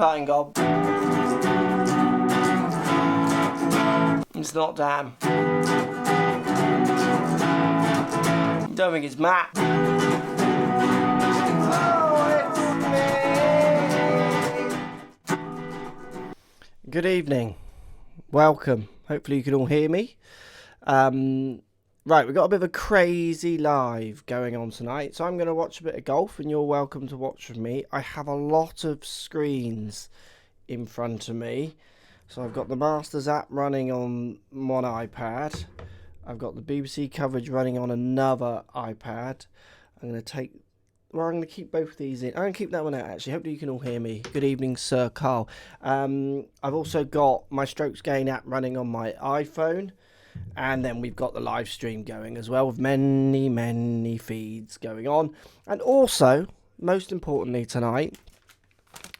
putting gob. It's not Dan. Don't think it's Matt. Good evening. Welcome. Hopefully you can all hear me. Right, we've got a bit of a crazy live going on tonight, so I'm going to watch a bit of golf and you're welcome to watch with me. I have a lot of screens in front of me. So I've got the Masters app running on one iPad. I've got the BBC coverage running on another iPad. I'm going to keep both these in. I'm going to keep that one out actually. Hopefully you can all hear me. Good evening, Sir Carl. I've also got my strokes gain app running on my iPhone. And then we've got the live stream going as well with many feeds going on. And also, most importantly tonight,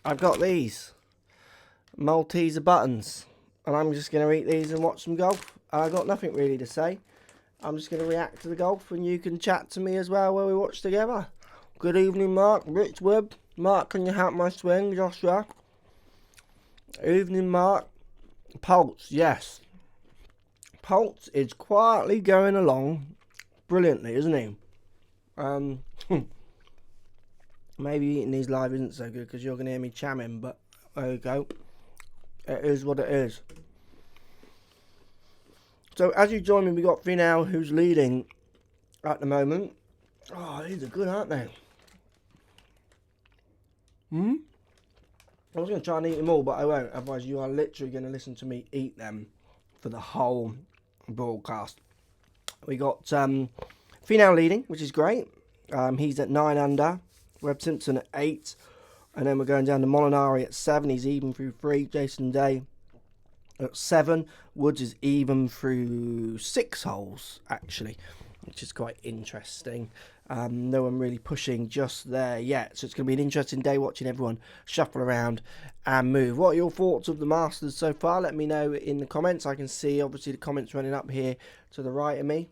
I've got these Malteser buttons. And I'm just going to eat these and watch some golf. I've got nothing really to say. I'm just going to react to the golf and you can chat to me as well while we watch together. Good evening, Mark. Rich Webb. Mark, can you help my swing? Joshua. Evening, Mark. Pulse, yes. Pulse is quietly going along brilliantly, isn't he? Maybe eating these live isn't so good because you're going to hear me chamming, but there you go. It is what it is. So as you join me, we've got Finau who's leading at the moment. Oh, these are good, aren't they? I was going to try and eat them all, but I won't. Otherwise, you are literally going to listen to me eat them for the whole broadcast. We got Finau leading, which is great. He's at 9 under. Webb Simpson at 8. And then we're going down to Molinari at 7. He's even through 3. Jason Day at 7. Woods is even through 6 holes, actually, which is quite interesting. No one really pushing just there yet. So it's going to be an interesting day watching everyone shuffle around and move. What are your thoughts of the Masters so far? Let me know in the comments. I can see, obviously, the comments running up here to the right of me.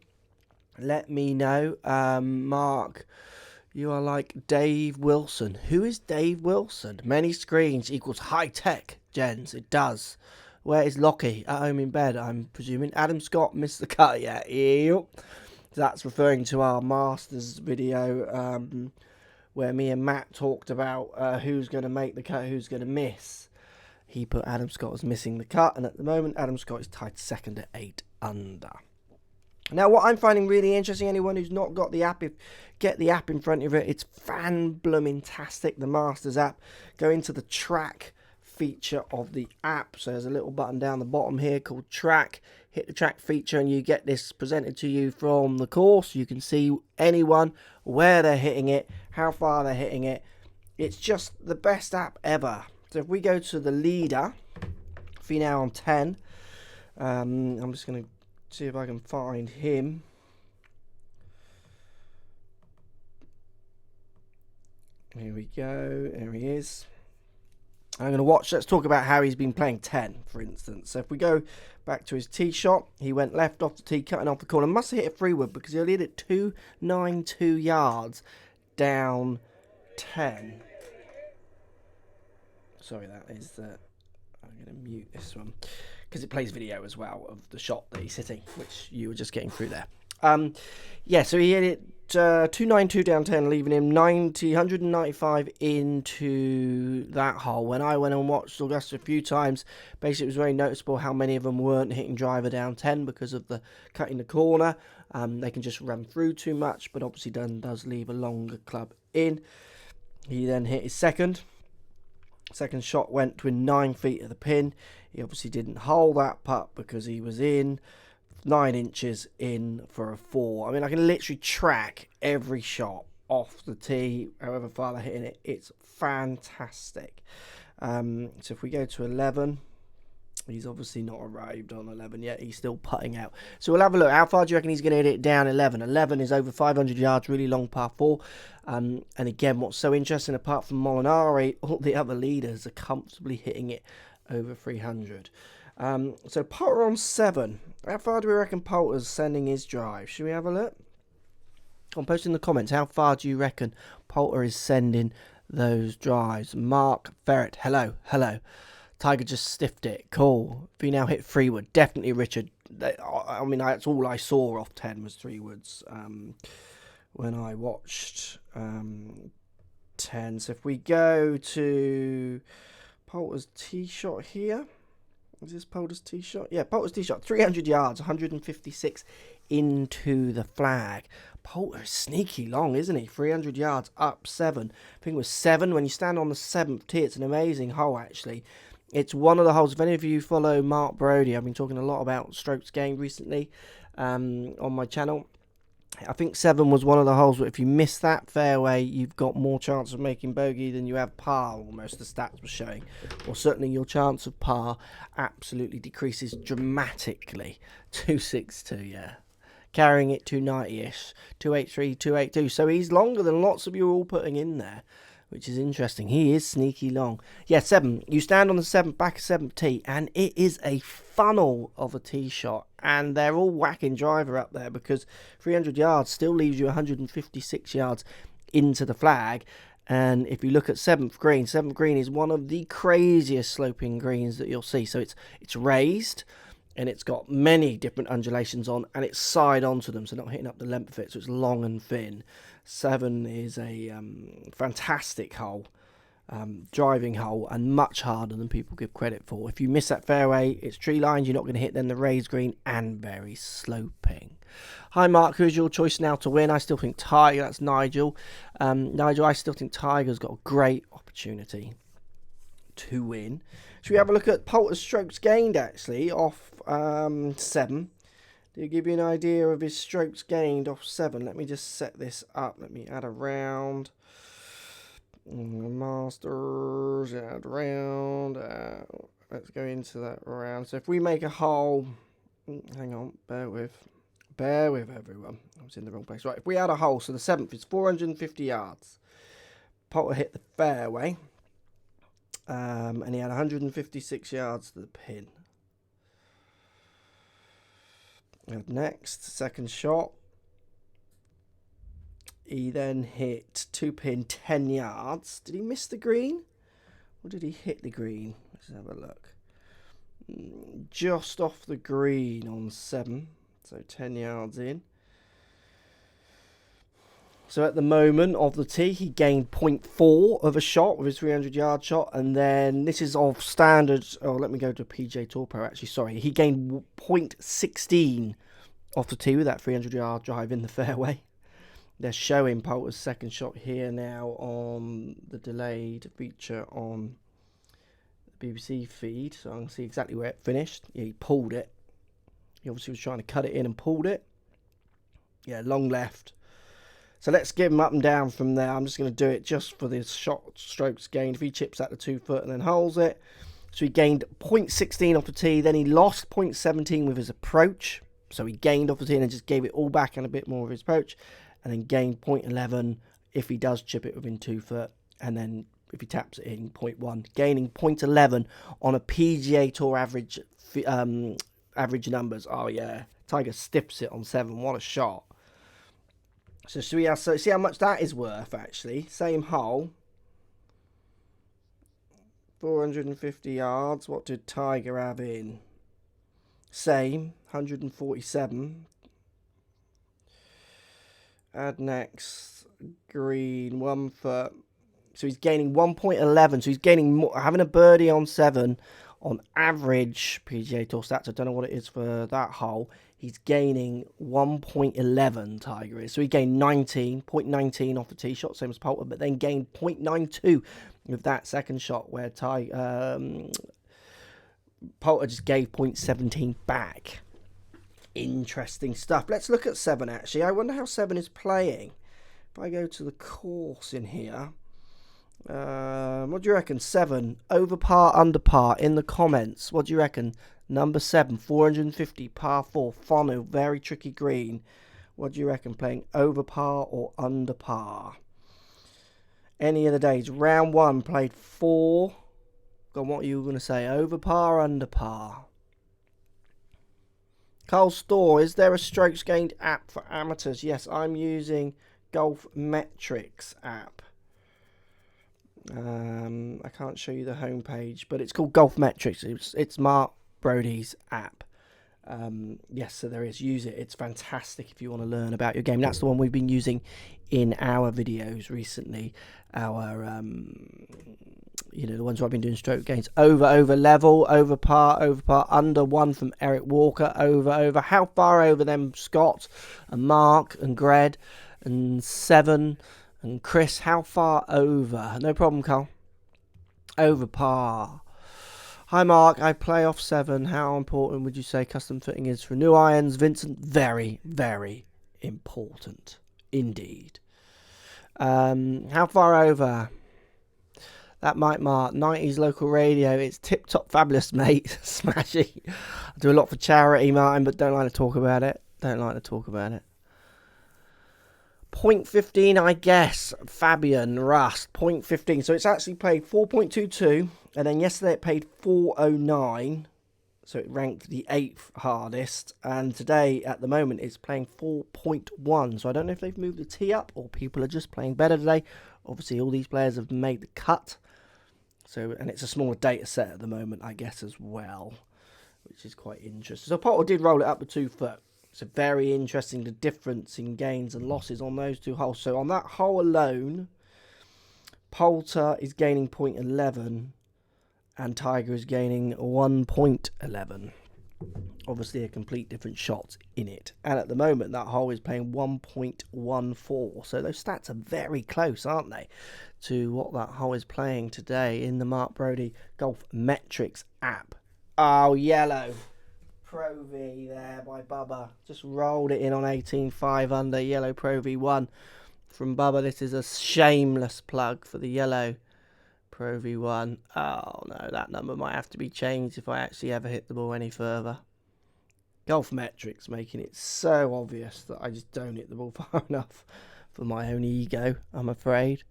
Let me know. Mark, you are like Dave Wilson. Who is Dave Wilson? Many screens equals high tech, gents. It does. Where is Lockie? At home in bed, I'm presuming. Adam Scott missed the cut yet. Yep. That's referring to our Masters video where me and Matt talked about who's going to make the cut, who's going to miss. He put Adam Scott as missing the cut, and at the moment Adam Scott is tied second at 8 under. Now, what I'm finding really interesting, anyone who's not got the app, get the app in front of it. It's fan-bloomin-tastic, the Masters app. Go into the track feature of the app. So there's a little button down the bottom here called track. Hit the track feature and you get this presented to you from the course. You can see anyone, where they're hitting it, how far they're hitting it. It's just the best app ever. So if we go to the leader, Finau on 10, I'm just going to see if I can find him. Here we go. There he is. I'm going to watch. Let's talk about how he's been playing 10, for instance. So if we go back to his tee shot, he went left off the tee, cutting off the corner. Must have hit a Fleetwood because he only hit it 292 yards down 10. Sorry, that is I'm going to mute this one because it plays video as well of the shot that he's hitting, which you were just getting through there. Yeah, so he hit it 292 down 10, leaving him 195 into that hole. When I went and watched Augusta a few times, basically it was very noticeable how many of them weren't hitting driver down 10 because of the cutting the corner. They can just run through too much, but obviously does leave a longer club in. He then hit his second. Second shot went to 9 feet of the pin. He obviously didn't hold that putt because he was in 9 inches in for a 4. I mean, I can literally track every shot off the tee, however far they're hitting it. It's fantastic. So if we go to 11, he's obviously not arrived on 11 yet. He's still putting out. So we'll have a look. How far do you reckon he's going to hit it down 11? 11 is over 500 yards, really long par 4. And again, what's so interesting, apart from Molinari, all the other leaders are comfortably hitting it over 300. So Poulter on 7. How far do we reckon Poulter's sending his drive? Should we have a look? Post in the comments. How far do you reckon Poulter is sending those drives. Mark Ferret, hello, hello. Tiger just stiffed it. Cool. If he now hit Fleetwood, definitely Richard. I mean, that's all I saw off 10 was Fleetwood's when I watched 10. So if we go to Poulter's tee shot here. Is this Poulter's tee shot? Yeah, Poulter's tee shot. 300 yards, 156 into the flag. Poulter's sneaky long, isn't he? 300 yards, up 7. I think it was 7. When you stand on the 7th tee, it's an amazing hole, actually. It's one of the holes. If any of you follow Mark Brody, I've been talking a lot about strokes gained recently on my channel. I think 7 was one of the holes where if you miss that fairway, you've got more chance of making bogey than you have par, almost the stats were showing. Or certainly your chance of par absolutely decreases dramatically. 262, yeah. Carrying it 290-ish, 283, 282. So he's longer than lots of you are all putting in there, which is interesting. He is sneaky long. Yeah, 7. You stand on the 7th, back of 7th tee, and it is a funnel of a tee shot. And they're all whacking driver up there because 300 yards still leaves you 156 yards into the flag. And if you look at 7th green is one of the craziest sloping greens that you'll see. So it's raised, and it's got many different undulations on, and it's side onto them, so not hitting up the length of it, so it's long and thin. 7 is a fantastic hole, driving hole, and much harder than people give credit for. If you miss that fairway, it's tree lined, you're not going to hit then the raised green, and very sloping. Hi Mark, who's your choice now to win? I still think Tiger. That's Nigel. Nigel, I still think Tiger's got a great opportunity to win. Should we have a look at Poulter's strokes gained, actually, off 7? To give you an idea of his strokes gained off 7, let me just set this up. Let me add a round. Masters, add round. Let's go into that round. So if we make a hole, hang on, bear with everyone. I was in the wrong place. Right, if we add a hole, so the 7th is 450 yards. Poulter hit the fairway. And he had 156 yards to the pin. Next, second shot. He then hit 2-pin 10 yards. Did he miss the green? Or did he hit the green? Let's have a look. Just off the green on 7. So 10 yards in. So at the moment of the tee, he gained 0.4 of a shot with his 300-yard shot. And then this is of standard. Oh, let me go to PGA Tour Pro, actually. Sorry. He gained 0.16 off the tee with that 300-yard drive in the fairway. They're showing Poulter's second shot here now on the delayed feature on the BBC feed. So I can see exactly where it finished. Yeah, he pulled it. He obviously was trying to cut it in and pulled it. Yeah, long left. So let's give him up and down from there. I'm just going to do it just for the shot strokes gained. If he chips at the 2 foot and then holds it. So he gained 0.16 off the tee. Then he lost 0.17 with his approach. So he gained off the tee and then just gave it all back and a bit more of his approach. And then gained 0.11 if he does chip it within 2 foot. And then if he taps it in, 0.1. Gaining 0.11 on a PGA Tour average numbers. Oh, yeah. Tiger stiffs it on 7. What a shot. So see how much that is worth, actually. Same hole. 450 yards. What did Tiger have in? Same. 147. Add next. Green. 1 foot. So he's gaining 1.11. So he's gaining more. Having a birdie on 7 on average PGA Tour stats. I don't know what it is for that hole. He's gaining 1.11, Tiger is. So he gained 0.19 off the tee shot, same as Poulter, but then gained 0.92 with that second shot where Poulter just gave 0.17 back. Interesting stuff. Let's look at 7, actually. I wonder how 7 is playing. If I go to the course in here, what do you reckon? 7, over par, under par, in the comments. What do you reckon? Number 7, 450, par 4, funnel, very tricky green. What do you reckon? Playing over par or under par? Any of the days. Round 1 played 4. God, what are you going to say? Over par, under par? Carl Storr, is there a strokes gained app for amateurs? Yes, I'm using Golf Metrics app. I can't show you the homepage, but it's called Golf Metrics. It's Mark Brody's app. Yes, so there is. Use it. It's fantastic if you want to learn about your game. That's the one we've been using in our videos recently. Our, the ones where I've been doing stroke gains. Over, level, over par, under 1 from Eric Walker, over. How far over them, Scott and Mark and Gred and 7 and Chris? How far over? No problem, Carl. Over par. Hi Mark, I play off 7. How important would you say custom fitting is for new irons? Vincent, very, very important indeed. How far over? That Mike Mark, 90s local radio. It's tip top fabulous, mate. Smashy. I do a lot for charity, Martin, but don't like to talk about it. Point 15, I guess. Fabian Rust, point 15. So it's actually played 4.22, and then yesterday it played 409. So it ranked the 8th hardest, and today at the moment it's playing 4.1. So I don't know if they've moved the tee up or people are just playing better today. Obviously all these players have made the cut. So, and it's a smaller data set at the moment, I guess, as well, which is quite interesting. So Potter did roll it up to 2 foot. So very interesting, the difference in gains and losses on those 2 holes. So on that hole alone, Poulter is gaining 0.11 and Tiger is gaining 1.11. Obviously a complete different shot in it. And at the moment, that hole is playing 1.14. So those stats are very close, aren't they, to what that hole is playing today in the Mark Brody Golf Metrics app. Oh, yellow. Pro V there by Bubba. Just rolled it in on 18.5 under. Yellow Pro V1 from Bubba. This is a shameless plug for the yellow Pro V1. Oh no, that number might have to be changed if I actually ever hit the ball any further. Golf Metrics making it so obvious that I just don't hit the ball far enough for my own ego, I'm afraid.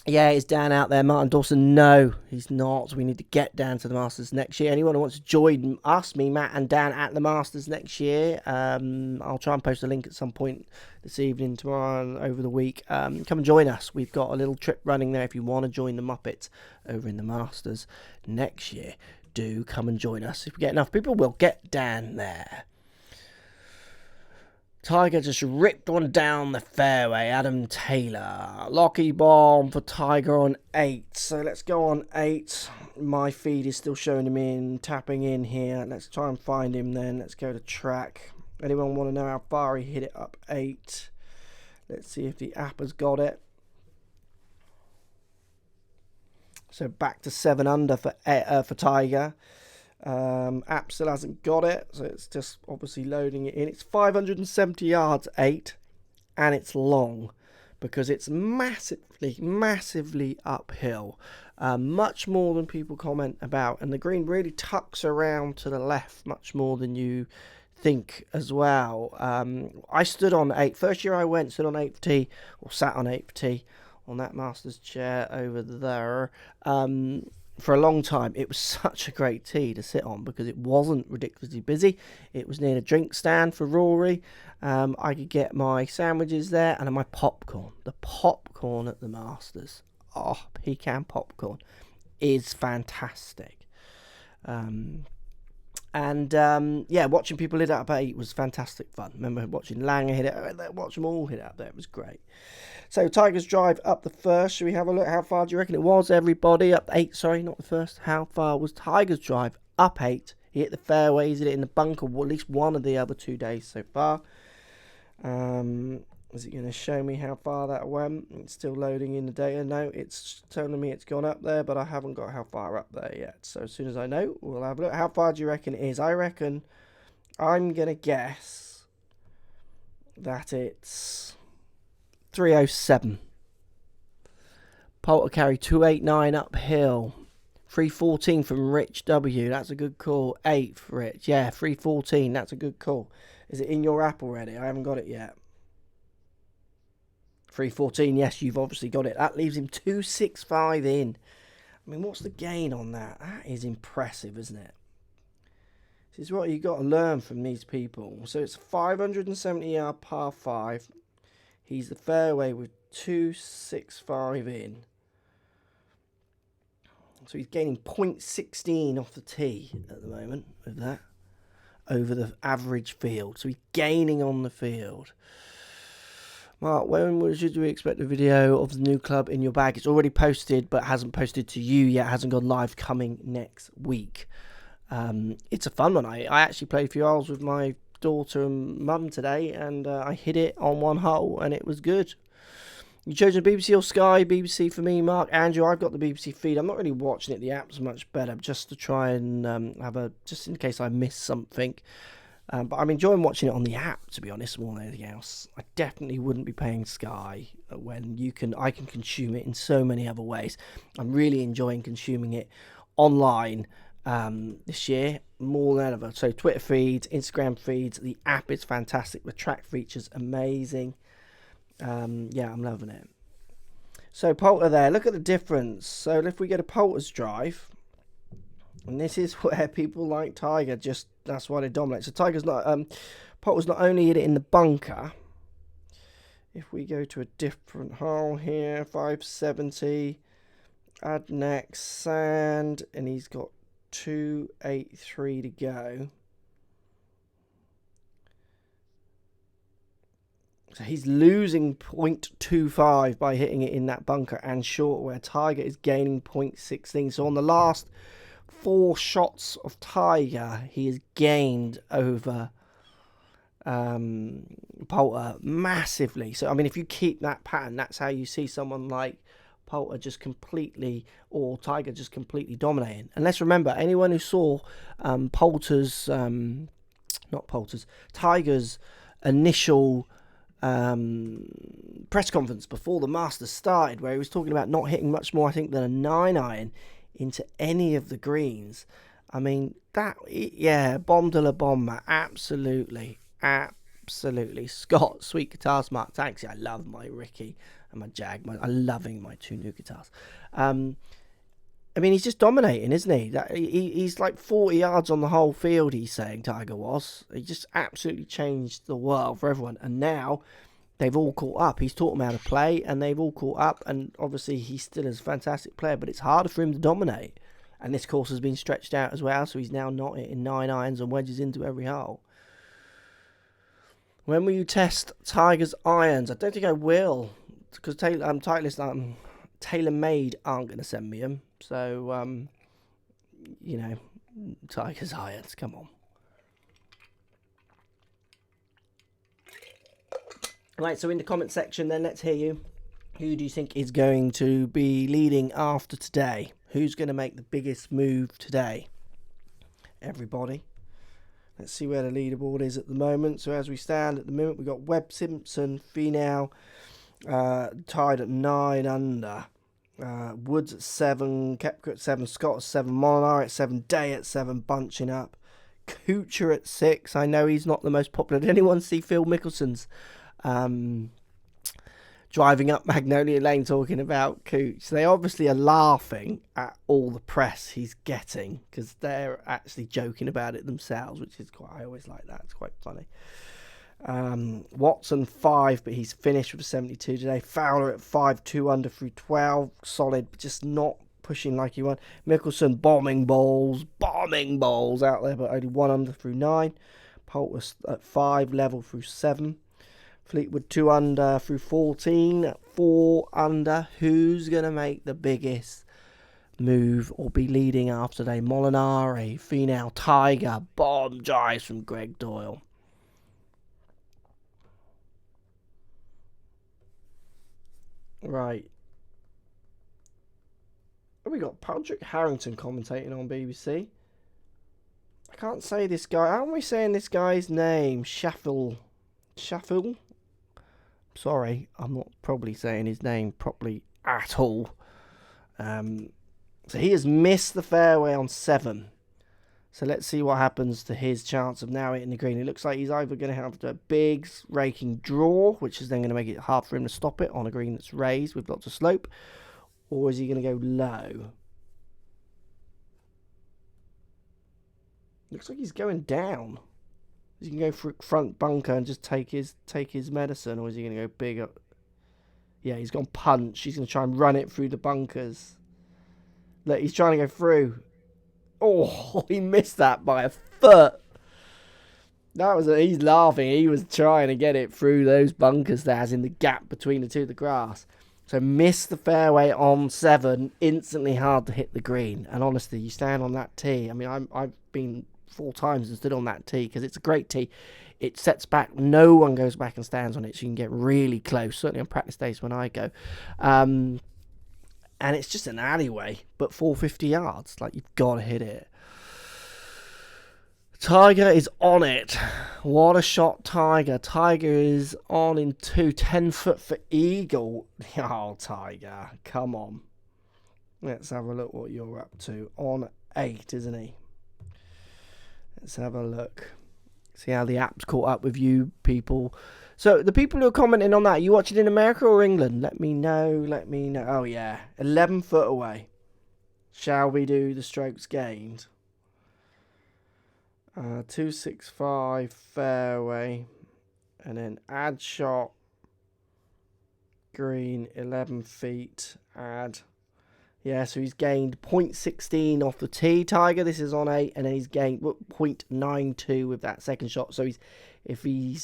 Yeah, is Dan out there? Martin Dawson, no, he's not. We need to get down to the Masters next year. Anyone who wants to join us, me, Matt and Dan at the Masters next year, I'll try and post a link at some point this evening, tomorrow, and over the week. Come and join us. We've got a little trip running there if you want to join the Muppets over in the Masters next year. Do come and join us. If we get enough people, we'll get Dan there. Tiger just ripped one down the fairway. Adam Taylor. Locky bomb for Tiger on 8. So let's go on 8. My feed is still showing him in, tapping in here. Let's try and find him then. Let's go to track. Anyone want to know how far he hit it up 8? Let's see if the app has got it. So back to 7 under for Tiger. App still hasn't got it, so it's just obviously loading it in. It's 570 yards 8, and it's long because it's massively uphill, much more than people comment about, and the green really tucks around to the left much more than you think as well. I stood on 8. First year I went, stood on 8th tee, or sat on 8th tee on that Masters chair over there. For a long time. It was such a great tee to sit on because it wasn't ridiculously busy. It was near a drink stand for Rory. I could get my sandwiches there and my popcorn. The popcorn at the Masters, pecan popcorn, is fantastic. Watching people hit it up at 8 was fantastic fun. Remember watching Langer hit it, watch them all hit it up there. It was great. So Tiger's drive up the first. Should we have a look? How far do you reckon it was, everybody? Up 8, sorry, not the first. How far was Tiger's drive? Up 8. He hit the fairway. He's hit it in the bunker at least one of the other 2 days so far. Is it going to show me how far that went? It's still loading in the data. No, it's telling me it's gone up there, but I haven't got how far up there yet. So as soon as I know, we'll have a look. How far do you reckon it is? I reckon I'm going to guess that it's 307. Poulter carry 289 uphill. 314 from Rich W. That's a good call. 8 for Rich. Yeah, 314. That's a good call. Is it in your app already? I haven't got it yet. 314. Yes, you've obviously got it. That leaves him 265 in. I mean, what's the gain on that? That is impressive, isn't it? This is what you've got to learn from these people. So it's 570 yard par 5. He's the fairway with 265 in. So he's gaining 0.16 off the tee at the moment with that over the average field. So he's gaining on the field. Mark, when should we expect a video of the new club in your bag? It's already posted, but hasn't posted to you yet. Hasn't gone live. Coming next week. It's a fun one. I actually played a few holes with my daughter and mum today, and I hit it on one hole, and it was good. You chosen BBC or Sky? BBC for me, Mark. Andrew, I've got the BBC feed. I'm not really watching it. The app's much better, just to try and just in case I miss something. But I'm enjoying watching it on the app, to be honest, more than anything else. I definitely wouldn't be paying Sky when I can consume it in so many other ways. I'm really enjoying consuming it online this year more than ever. So Twitter feeds, Instagram feeds, the app is fantastic. The track features amazing. Yeah, I'm loving it. So Poulter there, look at the difference. So if we get a Poulter's drive, and this is where people like Tiger, just that's why they dominate. So Poulter's not only hit it in the bunker. If we go to a different hole here, 570, add next sand, and he's got 283 to go. So he's losing 0.25 by hitting it in that bunker and short, where Tiger is gaining 0.16. So on the last 4 shots of Tiger, he has gained over Poulter massively. So, I mean, if you keep that pattern, that's how you see someone like Poulter just completely, or Tiger just completely dominating. And let's remember, anyone who saw Tiger's initial press conference before the Masters started, where he was talking about not hitting much more, I think, than a 9-iron into any of the greens. I mean, bomb de la bomba, absolutely. Scott, sweet guitars, Mark, thanks. I love my Ricky and my Jag. I'm loving my 2 new guitars. I mean, he's just dominating, isn't he? He's like 40 yards on the whole field, he's saying, Tiger was. He just absolutely changed the world for everyone. And now they've all caught up. He's taught them how to play, and they've all caught up. And obviously, he still is a fantastic player, but it's harder for him to dominate. And this course has been stretched out as well, so he's now not hitting 9-irons and wedges into every hole. When will you test Tiger's irons? I don't think I will, because TaylorMade aren't going to send me them. So, Tiger's irons, come on. Right, so in the comment section then, let's hear you. Who do you think is going to be leading after today? Who's going to make the biggest move today? Everybody. Let's see where the leaderboard is at the moment. So as we stand at the moment, we've got Webb Simpson, Finau, tied at 9 under. Woods at 7, Koepka at 7, Scott at 7, Molinar at 7, Day at 7, bunching up. Kuchar at 6. I know he's not the most popular. Did anyone see Phil Mickelson's driving up Magnolia Lane talking about Cooch? They obviously are laughing at all the press he's getting, because they're actually joking about it themselves, which is I always like that. It's quite funny. Watson 5, but he's finished with 72 today. Fowler at 5, 2 under through 12, solid, but just not pushing like he won. Mickelson bombing balls out there, but only 1 under through 9. Poulter at 5, level through 7. Fleetwood 2 under through 14, 4 under. Who's going to make the biggest move or be leading after today? Molinari, Finau, Tiger, bomb drives from Greg Doyle. Right. We got Patrick Harrington commentating on BBC. I can't say this guy. How am we saying this guy's name? Shaffield. Sorry, I'm not probably saying his name properly at all. So he has missed the fairway on 7. So let's see what happens to his chance of now hitting the green. It looks like he's either going to have a big raking draw, which is then going to make it hard for him to stop it on a green that's raised with lots of slope, or is he going to go low? Looks like he's going down. Is he going to go for front bunker and just take his medicine, or is he going to go bigger? Yeah, he's gone punch. He's going to try and run it through the bunkers. Look, he's trying to go through. Oh, he missed that by a foot. He's laughing. He was trying to get it through those bunkers there, as in the gap between the two of the grass. So missed the fairway on 7. Instantly hard to hit the green. And honestly, you stand on that tee. I mean, I've been 4 times and stood on that tee because it's a great tee. It sets back. No one goes back and stands on it, so you can get really close. Certainly on practice days when I go. And it's just an alleyway, but 450 yards. Like, you've got to hit it. Tiger is on it. What a shot, Tiger. Tiger is on in 2. 10 foot for eagle. Oh, Tiger. Come on. Let's have a look what you're up to. On 8, isn't he? Let's have a look. See how the app's caught up with you people. So, the people who are commenting on that, are you watching in America or England? Let me know. Oh, yeah. 11 foot away. Shall we do the strokes gained? 265 fairway, and then add shot, green 11 feet, add. Yeah, so he's gained 0.16 off the tee, Tiger. This is on 8, and then he's gained 0.92 with that second shot. So if he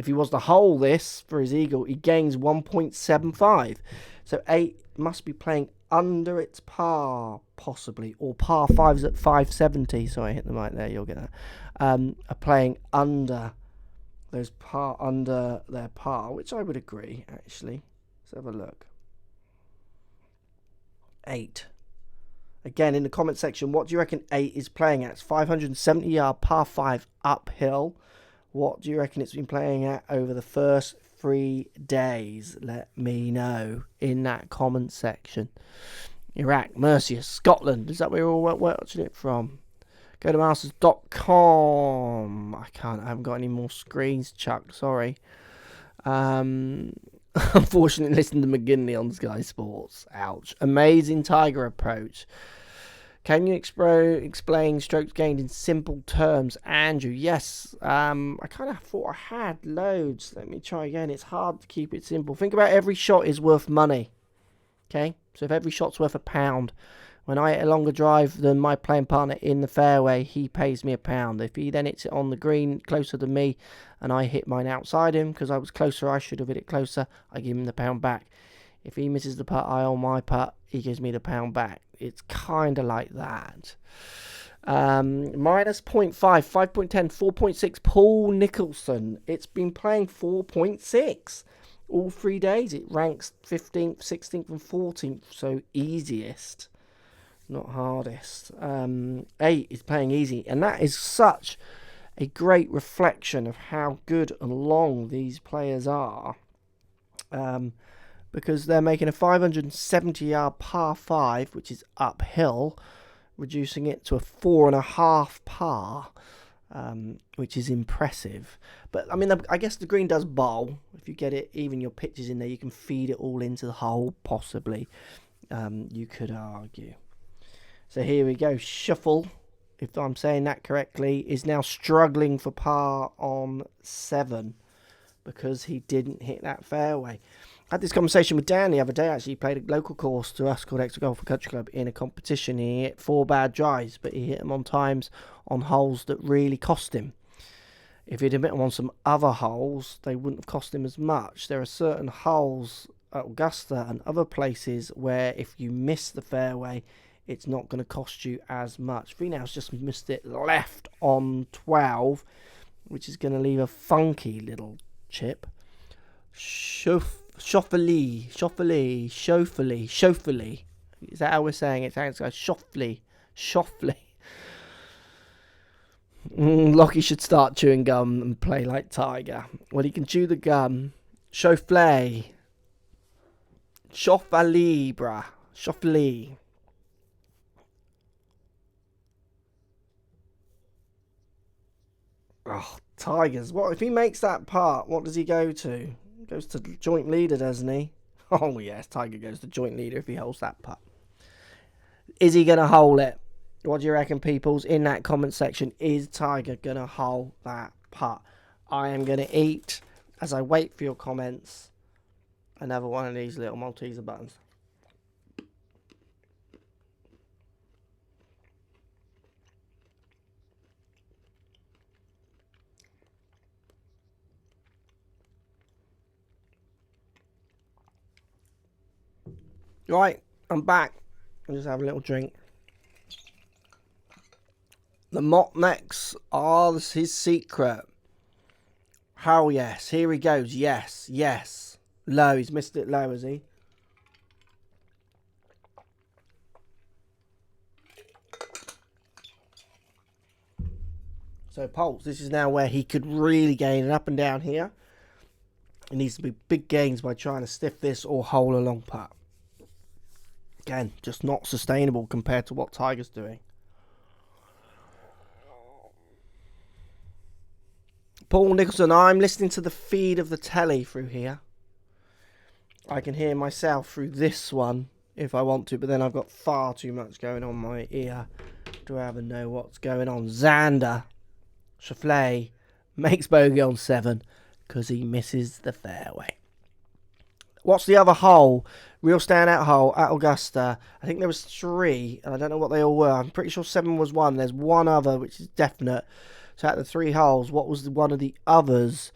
was to hole this for his eagle, he gains 1.75. So 8 must be playing under its par, possibly, or par 5's at 570. Sorry, I hit the mic there. You'll get that. Are playing under their par, which I would agree. Actually, let's have a look. 8. Again, in the comment section, what do you reckon 8 is playing at? It's 570 yard par 5 uphill. What do you reckon it's been playing at over the first 3 days? Let me know in that comment section. Iraq, Mercia, Scotland. Is that where you're all watching it from? Go to masters.com. I haven't got any more screens, Chuck. Sorry. Unfortunately, listen to McGinley on Sky Sports. Ouch. Amazing Tiger approach. Can you explain strokes gained in simple terms, Andrew? Yes. I kind of thought I had loads. Let me try again. It's hard to keep it simple. Think about every shot is worth money. Okay? So if every shot's worth £1, when I hit a longer drive than my playing partner in the fairway, he pays me £1. If he then hits it on the green closer than me and I hit mine outside him because I was closer, I should have hit it closer, I give him the £1 back. If he misses the putt, I own my putt, he gives me the £1 back. It's kind of like that. Minus 0.5, 5.10, 4.6, Paul Nicholson. It's been playing 4.6 all 3 days. It ranks 15th, 16th and 14th, so easiest, not hardest. 8 is playing easy, and that is such a great reflection of how good and long these players are. Because they're making a 570 yard par 5, which is uphill, reducing it to a 4.5 par, which is impressive. But I mean, I guess the green does bowl. If you get it, even your pitches in there, you can feed it all into the hole, possibly. You could argue. So here we go. Shuffle, if I'm saying that correctly, is now struggling for par on 7 because he didn't hit that fairway. I had this conversation with Dan the other day. Actually, he played a local course to us called Exeter Golf and Country Club in a competition. He hit 4 bad drives, but he hit them on times on holes that really cost him. If he'd hit them on some other holes, they wouldn't have cost him as much. There are certain holes at Augusta and other places where if you miss the fairway, it's not going to cost you as much. Finau's just missed it left on 12, which is going to leave a funky little chip. Shoffley. Is that how we're saying it? Thanks, guys. Shoffley. Lockie should start chewing gum and play like Tiger. Well, he can chew the gum. Shoffley, bruh. Shoffley. Oh, Tigers. What if he makes that part? What does he go to? He goes to joint leader, doesn't he? Oh yes, Tiger goes to joint leader if he holds that putt. Is he gonna hole it? What do you reckon, peoples? In that comment section, is Tiger gonna hole that putt? I am gonna eat as I wait for your comments. Another one of these little Malteser buttons. Right, I'm back. I'll just have a little drink. The mop necks are his secret. Hell yes. Here he goes. Yes, yes. Low. He's missed it low, has he? So Pulse, this is now where he could really gain it up and down here. It needs to be big gains by trying to stiff this or hole a long putt. Again, just not sustainable compared to what Tiger's doing. Paul Nicholson, I'm listening to the feed of the telly through here. I can hear myself through this one if I want to, but then I've got far too much going on my ear to ever know what's going on. Xander Schauffele makes bogey on 7 because he misses the fairway. What's the other hole? Real standout hole at Augusta. I think there was 3, and I don't know what they all were. I'm pretty sure 7 was one. There's one other, which is definite. So at the 3 holes, what was one of the others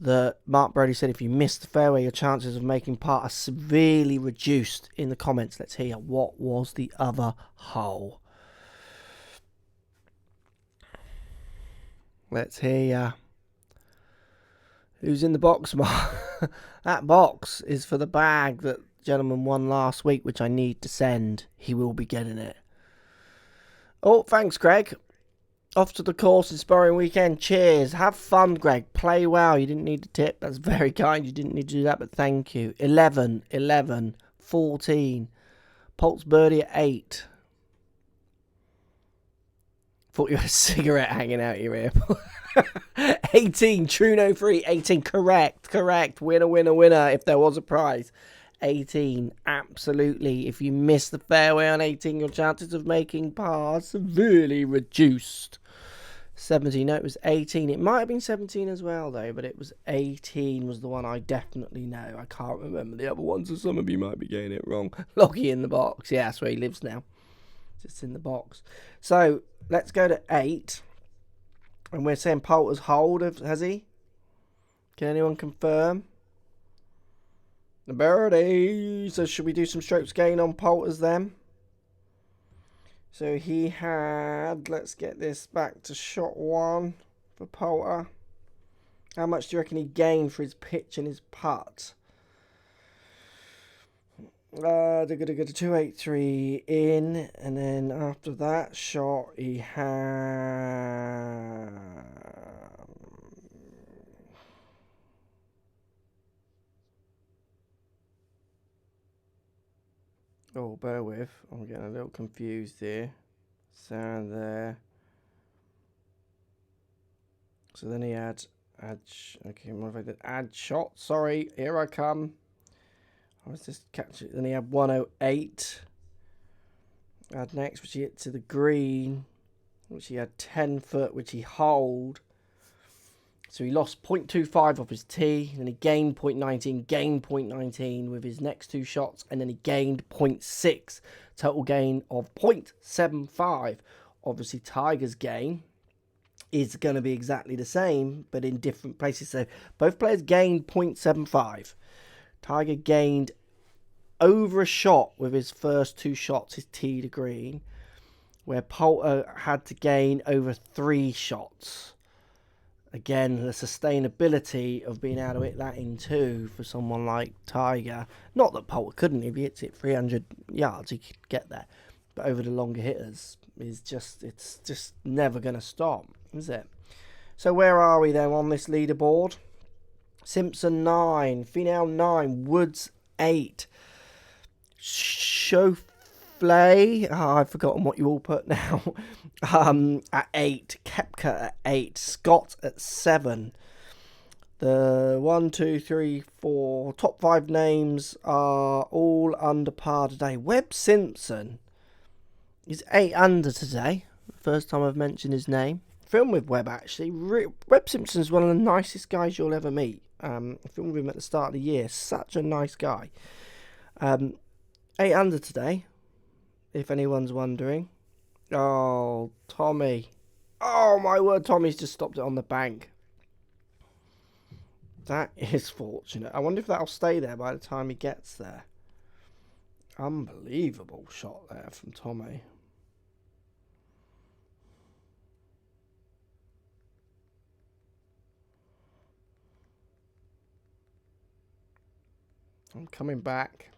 that Mark Brody said if you miss the fairway, your chances of making par are severely reduced? In the comments, let's hear what was the other hole. Let's hear who's in the box, Mark. That box is for the bag that gentleman won last week, which I need to send. He will be getting it. Oh, thanks, Greg. Off to the course, inspiring weekend. Cheers. Have fun, Greg. Play well. You didn't need to tip. That's very kind. You didn't need to do that, but thank you. 11, 11, 14. Pulse birdie at 8. Thought you had a cigarette hanging out your ear. 18, true no free. 18, correct. Winner, winner, winner, if there was a prize. 18, absolutely. If you miss the fairway on 18, your chances of making par severely reduced. 17, no, it was 18. It might have been 17 as well, though, but it was 18 was the one I definitely know. I can't remember the other ones, so some of you might be getting it wrong. Loggy in the box. Yeah, that's where he lives now. Just in the box. So, let's go to 8. And we're saying Poulter's hold, has he? Can anyone confirm? The birdie. So should we do some strokes gain on Poulter's then? So he had, let's get this back to shot 1 for Poulter. How much do you reckon he gained for his pitch and his putt? 283 in, and then after that shot he had oh, bear with, I'm getting a little confused here. Sound there. So then he had okay, what if I did add shot? Sorry, here I come. I was just catching it. Then he had 108. Add next, which he hit to the green, which he had 10 foot, which he holed. So he lost 0.25 off his tee, then he gained 0.19, with his next 2 shots, and then he gained 0.6, total gain of 0.75. Obviously, Tiger's gain is going to be exactly the same, but in different places. So both players gained 0.75. Tiger gained over a shot with his first 2 shots, his tee to green, where Poulter had to gain over 3 shots. Again, the sustainability of being able to hit that in 2 for someone like Tiger. Not that Poulter couldn't. If he hits it 300 yards, he could get there. But over the longer hitters, it's just never going to stop, is it? So where are we then on this leaderboard? Simpson 9, Finau 9, Woods 8, Schauffele, I've forgotten what you all put now, at 8, Koepka at 8, Scott at 7. The 1, 2, 3, 4 top 5 names are all under par today. Webb Simpson is 8 under today. First time I've mentioned his name. Filmed with Webb, actually. Webb Simpson is one of the nicest guys you'll ever meet. I filmed with him at the start of the year. Such a nice guy. 8 under today, if anyone's wondering. Oh, Tommy. Oh, my word, Tommy's just stopped it on the bank. That is fortunate. I wonder if that'll stay there by the time he gets there. Unbelievable shot there from Tommy. I'm coming back.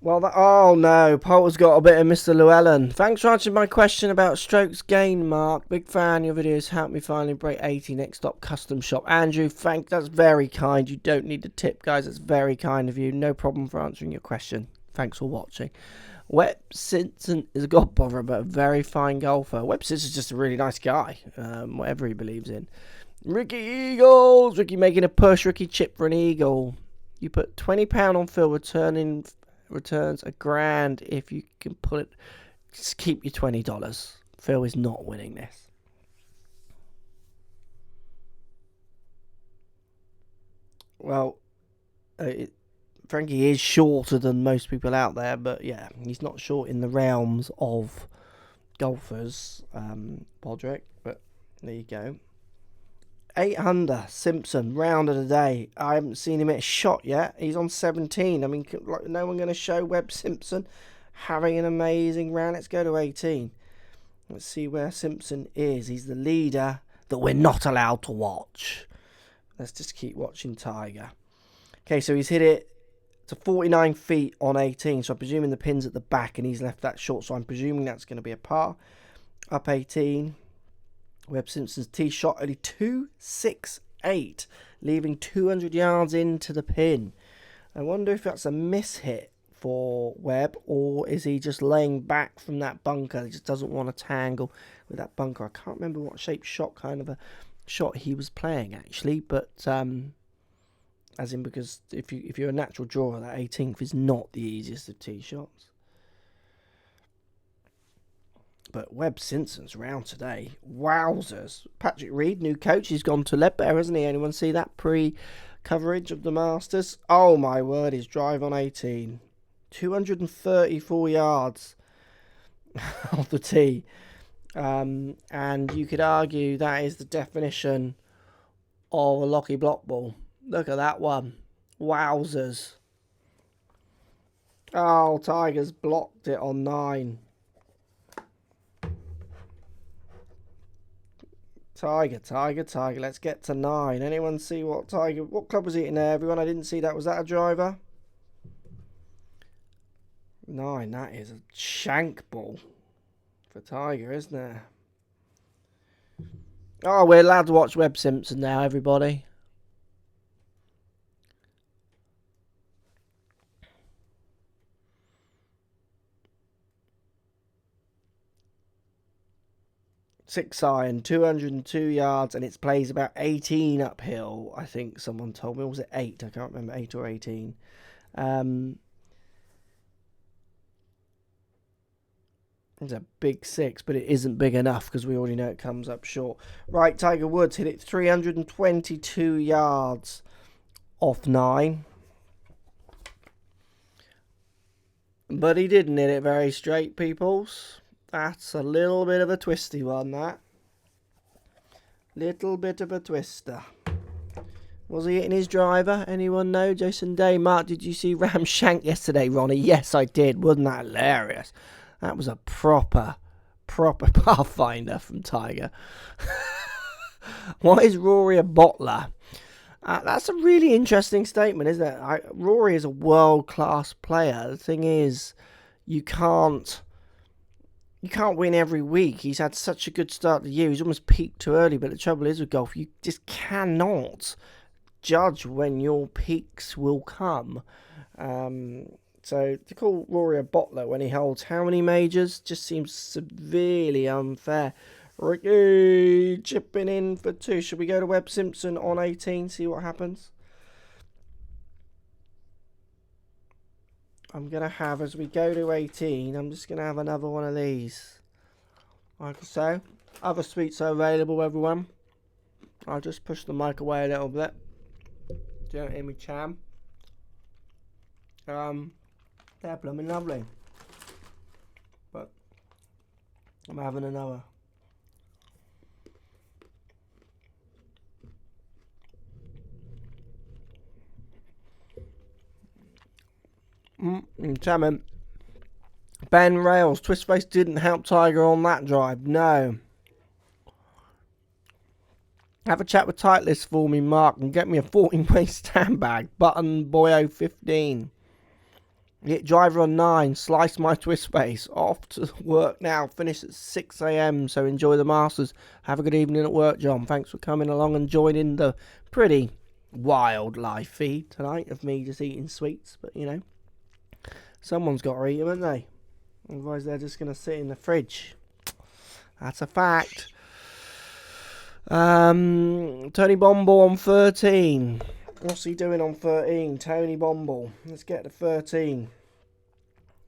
Well, oh no, Poulter's got a bit of Mr. Llewellyn. Thanks for answering my question about strokes gained, Mark. Big fan. Your videos helped me finally break 80. Next stop, custom shop. Andrew, that's very kind. You don't need a tip, guys. That's very kind of you. No problem for answering your question. Thanks for watching. Webb Simpson is a godfather, but a very fine golfer. Webb Simpson's just a really nice guy, whatever he believes in. Ricky Eagles. Ricky making a push. Ricky chip for an eagle. You put £20 on Phil returns $1,000 if you can put it. Just keep your $20. Phil is not winning this. Well, Frankie is shorter than most people out there, but yeah, he's not short in the realms of golfers, Podrick. But there you go. 8 under, Simpson, round of the day. I haven't seen him hit a shot yet. He's on 17. I mean, like, no one going to show Webb Simpson having an amazing round. Let's go to 18. Let's see where Simpson is. He's the leader that we're not allowed to watch. Let's just keep watching Tiger. Okay, so he's hit it to 49 feet on 18. So I'm presuming the pin's at the back and he's left that short. So I'm presuming that's going to be a par. Up 18. Webb Simpson's tee shot only 268, leaving 200 yards into the pin. I wonder if that's a mishit for Webb, or is he just laying back from that bunker? He just doesn't want to tangle with that bunker. I can't remember what shape shot, kind of a shot he was playing actually, but as in, because if you're a natural drawer, that 18th is not the easiest of tee shots. But Webb Simpson's round today. Wowzers. Patrick Reed, new coach. He's gone to Ledbetter, hasn't he? Anyone see that pre-coverage of the Masters? Oh, my word. His drive on 18. 234 yards off the tee. And you could argue that is the definition of a lucky block ball. Look at that one. Wowzers. Oh, Tiger's blocked it on 9. Tiger. Let's get to 9. Anyone see what club was he in there, everyone? I didn't see that. Was that a driver? 9. That is a shank ball for Tiger, isn't it? Oh, we're allowed to watch Webb Simpson now, everybody. Six iron, 202 yards, and it plays about 18 uphill. I think someone told me. Or was it 8? I can't remember, 8 or 18. It's a big 6, but it isn't big enough because we already know it comes up short. Right, Tiger Woods hit it 322 yards off 9. But he didn't hit it very straight, peoples. That's a little bit of a twisty one, that. Little bit of a twister. Was he hitting his driver? Anyone know? Jason Day. Mark, did you see Ram Shank yesterday, Ronnie? Yes, I did. Wasn't that hilarious? That was a proper pathfinder from Tiger. Why is Rory a bottler? That's a really interesting statement, isn't it? Rory is a world-class player. The thing is, you can't win every week. He's had such a good start to the year. He's almost peaked too early, but the trouble is with golf, you just cannot judge when your peaks will come. So to call Rory a bottler when he holds how many majors just seems severely unfair. Ricky chipping in for 2. Should we go to Webb Simpson on 18, see what happens? I'm going to have, as we go to 18, I'm just going to have another one of these. Like I say, other sweets are available, everyone. I'll just push the mic away a little bit. Don't hear me cham. They're blooming lovely. But I'm having another. Salmon. Ben Rails. Twist face didn't help Tiger on that drive. No. Have a chat with Titleist for me, Mark, and get me a 14-way sandbag. Button Boyo 15. Hit driver on 9. Slice my twist face. Off to work now. Finish at 6 a.m. So enjoy the Masters. Have a good evening at work, John. Thanks for coming along and joining the pretty wild live feed tonight of me just eating sweets. But, you know, someone's got to eat them, haven't they? Otherwise, they're just going to sit in the fridge. That's a fact. Tony Bomble on 13. What's he doing on 13? Tony Bomble. Let's get to 13.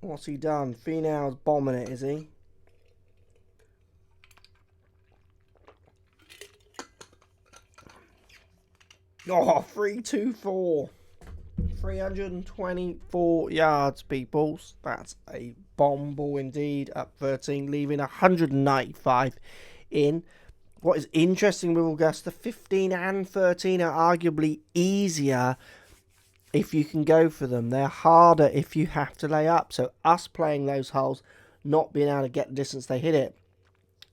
What's he done? Finau's bombing it, is he? Oh, 324. 324 yards, peoples. That's a bomble indeed. Up 13, leaving 195 in. What is interesting with Augusta, 15 and 13 are arguably easier if you can go for them. They're harder if you have to lay up. So us playing those holes, not being able to get the distance they hit it,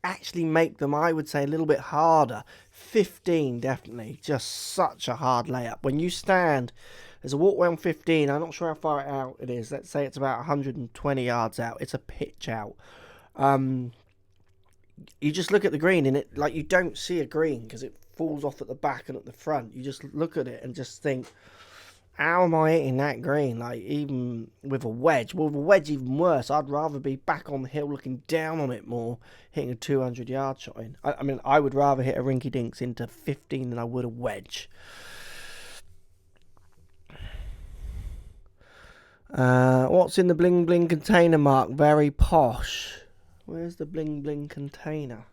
actually make them, I would say, a little bit harder. 15, definitely. Just such a hard layup. When you stand, there's a walkway on 15. I'm not sure how far out it is. Let's say it's about 120 yards out. It's a pitch out. You just look at the green and it, like, you don't see a green because it falls off at the back and at the front. You just look at it and just think, how am I hitting that green? Like, even with a wedge. Well, with a wedge, even worse. I'd rather be back on the hill looking down on it more, hitting a 200-yard shot in. I mean, I would rather hit a rinky-dinks into 15 than I would a wedge. What's in the bling bling container, Mark? Very posh. Where's the bling bling container?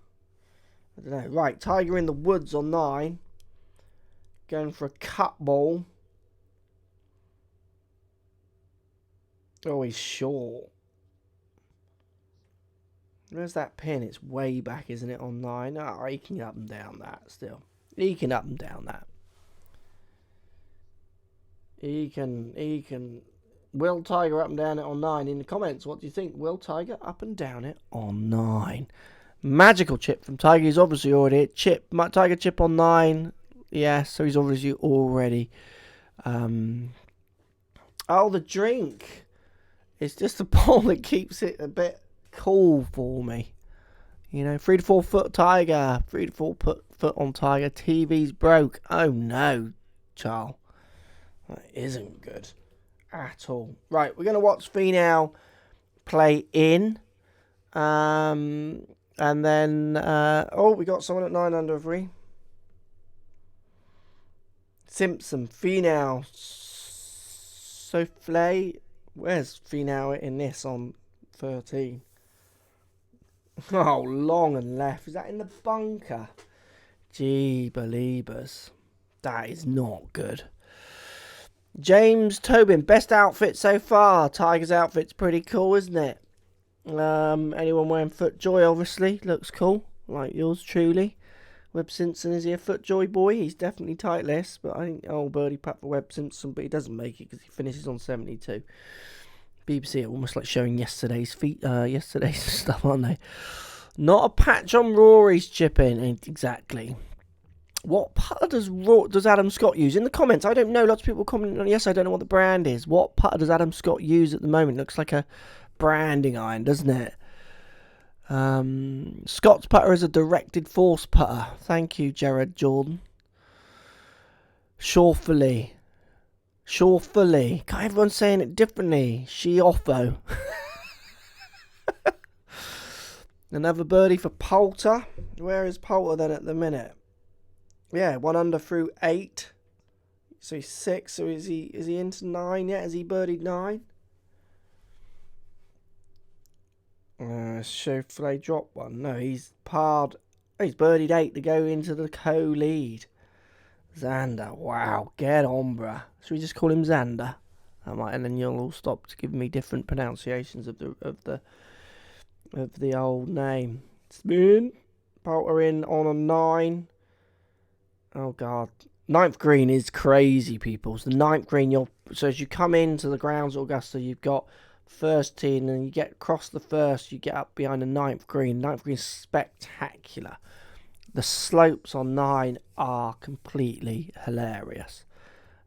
I don't know. Right, Tiger in the woods on 9. Going for a cut ball. Oh, he's short. Where's that pin? It's way back, isn't it, on 9? Oh, he can up and down that still. He can up and down that. He can... Will Tiger up and down it on 9? In the comments, what do you think? Will Tiger up and down it on 9? Magical chip from Tiger. He's obviously already hit chip. Tiger chip on 9. Yeah, so he's obviously already... Oh, the drink. It's just the ball that keeps it a bit cool for me. You know, 3 to 4 foot Tiger. 3 to 4 foot on Tiger. TV's broke. Oh, no, Charles. That isn't good at all. Right, we're going to watch Finau play in. And then... we got someone at 9 under, have we? Simpson, Finau, Souffle. Where's Finau in this on 13? Oh, long and left. Is that in the bunker? Gee, believers. That is not good. James Tobin, best outfit so far. Tiger's outfit's pretty cool, isn't it? Anyone wearing FootJoy, obviously. Looks cool. Like yours truly. Webb Simpson, is he a FootJoy boy? He's definitely Titleist, but I think, birdie putt for Webb Simpson, but he doesn't make it because he finishes on 72. BBC are almost like showing yesterday's stuff, aren't they? Not a patch on Rory's chipping. Exactly. What putter does Adam Scott use? In the comments, I don't know. Lots of people commenting on, yes, I don't know what the brand is. What putter does Adam Scott use at the moment? Looks like a branding iron, doesn't it? Scott's putter is a directed force putter. Thank you, Jared Jordan. Shawfully. Can't everyone saying it differently? She-offo. Another birdie for Poulter. Where is Poulter then at the minute? Yeah, 1 under through 8. So he's 6. So is he into 9 yet? Has he birdied 9? Chauffeur dropped 1. No, he's parred. Oh, he's birdied 8 to go into the co-lead. Xander, wow, get on, bruh. Should we just call him Xander? And then you'll all stop to give me different pronunciations of the old name. Spoon, Poulter in on a 9. Oh God, Ninth green is crazy, people. So the ninth green, so as you come into the grounds at Augusta, you've got first tee, and then you get across the first, you get up behind the ninth green. Ninth green is spectacular. The slopes on 9 are completely hilarious.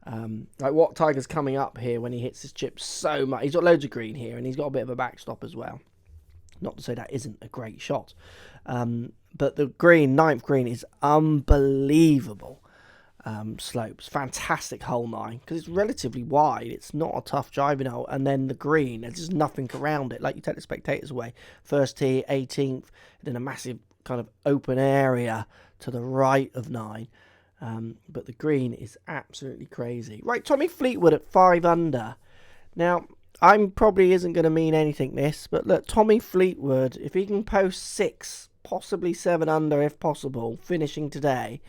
Like what Tiger's coming up here when he hits his chips so much. He's got loads of green here, and he's got a bit of a backstop as well. Not to say that isn't a great shot. But the green, ninth green, is unbelievable. Slopes. Fantastic hole 9, because it's relatively wide. It's not a tough driving hole. And then the green, there's just nothing around it. Like, you take the spectators away. First tee, 18th, then a massive kind of open area to the right of 9. But the green is absolutely crazy. Right, Tommy Fleetwood at 5 under. Now, I'm probably isn't going to mean anything this, but look, Tommy Fleetwood, if he can post 6, possibly 7 under if possible, finishing today,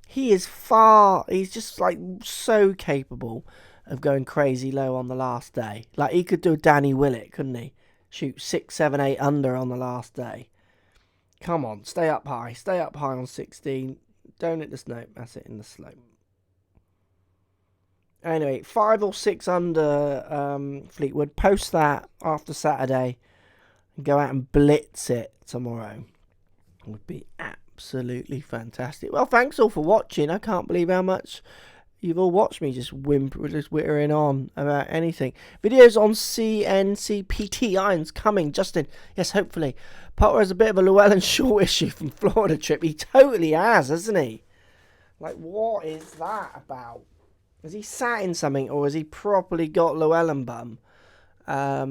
he's just like so capable of going crazy low on the last day. Like, he could do a Danny Willett, couldn't he? Shoot 6, 7, 8 under on the last day. Come on, stay up high on 16. Don't hit the slope. That's it, in the slope. Anyway, 5 or 6 under Fleetwood. Post that after Saturday and go out and blitz it tomorrow. It would be absolutely fantastic. Well, thanks all for watching. I can't believe how much you've all watched me just whittering on about anything. Videos on CNCPT irons coming. Justin, yes, hopefully. Potter has a bit of a Llewellyn Shaw issue from Florida trip. He totally has, hasn't he? Like, what is that about? Has he sat in something, or has he properly got Llewellyn bum? I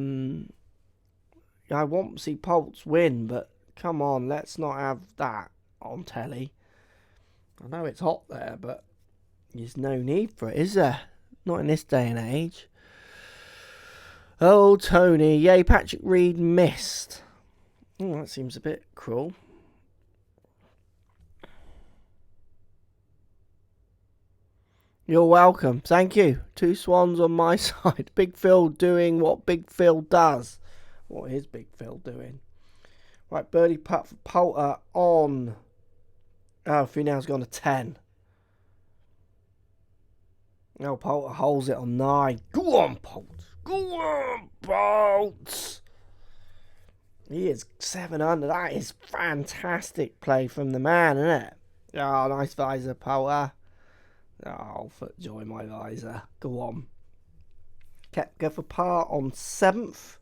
want to see Poltz win, but come on, let's not have that on telly. I know it's hot there, but there's no need for it, is there? Not in this day and age. Oh, Tony. Yay, Patrick Reed missed. Oh, that seems a bit cruel. You're welcome. Thank you. 2 swans on my side. Big Phil doing what Big Phil does. What is Big Phil doing? Right, birdie putt for Poulter on. Oh, Finau's gone to 10. Oh, Poulter holds it on 9. Go on, Poulter. Go on, Poulter. He is 7 under. That is fantastic play from the man, isn't it? Oh, nice visor, Poulter. Oh, footjoy, my visor. Go on. Go for par on 7th.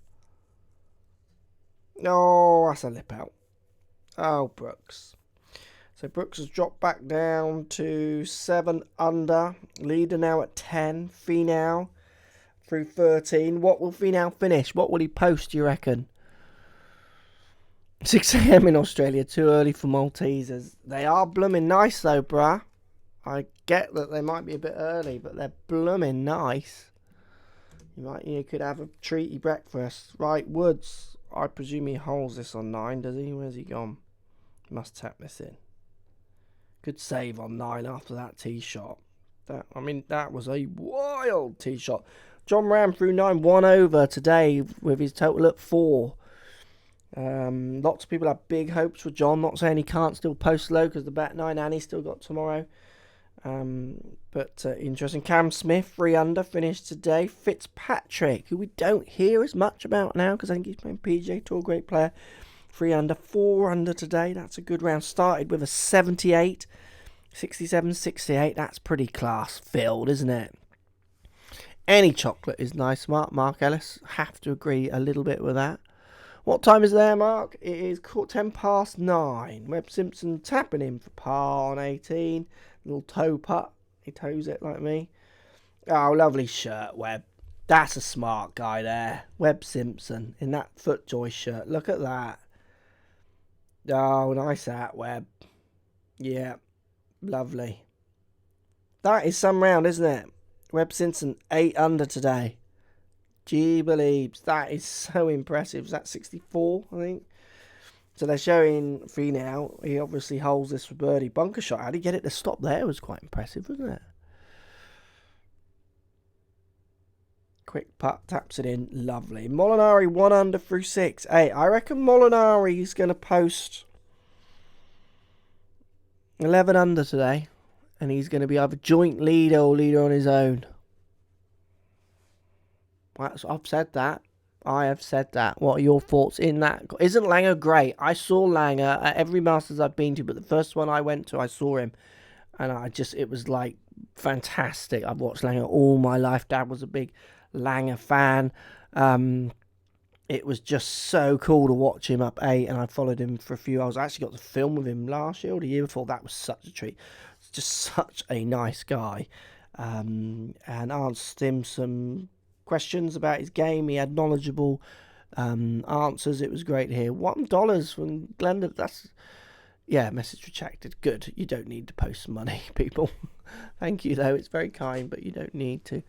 Oh, that's a lip out. Oh, Brooks. So Brooks has dropped back down to 7 under. Leader now at 10. Finau through 13. What will Finau finish? What will he post, do you reckon? 6 a.m. in Australia. Too early for Maltesers. They are blooming nice though, bruh. I get that they might be a bit early, but they're blooming nice. You could have a treaty breakfast. Right, Woods. I presume he holds this on 9, does he? Where's he gone? Must tap this in. Good save on 9 after that tee shot. That was a wild tee shot. John Ram through 9, 1 over today with his total at 4. Lots of people have big hopes for John. Not saying he can't still post low because the bet 9 and he's still got tomorrow. But interesting. Cam Smith, 3 under, finished today. Fitzpatrick, who we don't hear as much about now because I think he's playing PGA Tour, great player. 3 under, 4 under today. That's a good round. Started with a 78, 67, 68. That's pretty class filled, isn't it? Any chocolate is nice, Mark Ellis. Have to agree a little bit with that. What time is there, Mark? It is 9:10. Webb Simpson tapping in for par on 18. Little toe putt. He toes it like me. Oh, lovely shirt, Webb. That's a smart guy there. Webb Simpson in that FootJoy shirt. Look at that. Oh, nice hat, Webb. Yeah, lovely. That is some round, isn't it? Webb Simpson, 8 under today. Gee believes. That is so impressive. Is that 64, I think? So they're showing Finau. He obviously holds this for birdie. Bunker shot. How did he get it to stop there? It was quite impressive, wasn't it? Quick putt. Taps it in. Lovely. Molinari 1 under through 6. Hey, I reckon Molinari is going to post 11 under today. and he's going to be either joint leader or leader on his own. I've said that. I have said that. What are your thoughts in that? Isn't Langer great? I saw Langer at every Masters I've been to, but the first one I went to, I saw him. And it was like fantastic. I've watched Langer all my life. Dad was a big Langer fan. It was just so cool to watch him up 8, and I followed him for a few hours. I actually got to film with him last year or the year before. That was such a treat. It's just such a nice guy. And asked him some questions about his game. He had knowledgeable answers. It was great to hear. $1 from Glenda. That's, yeah, message retracted. Good. You don't need to post money, people. Thank you, though. It's very kind, but you don't need to.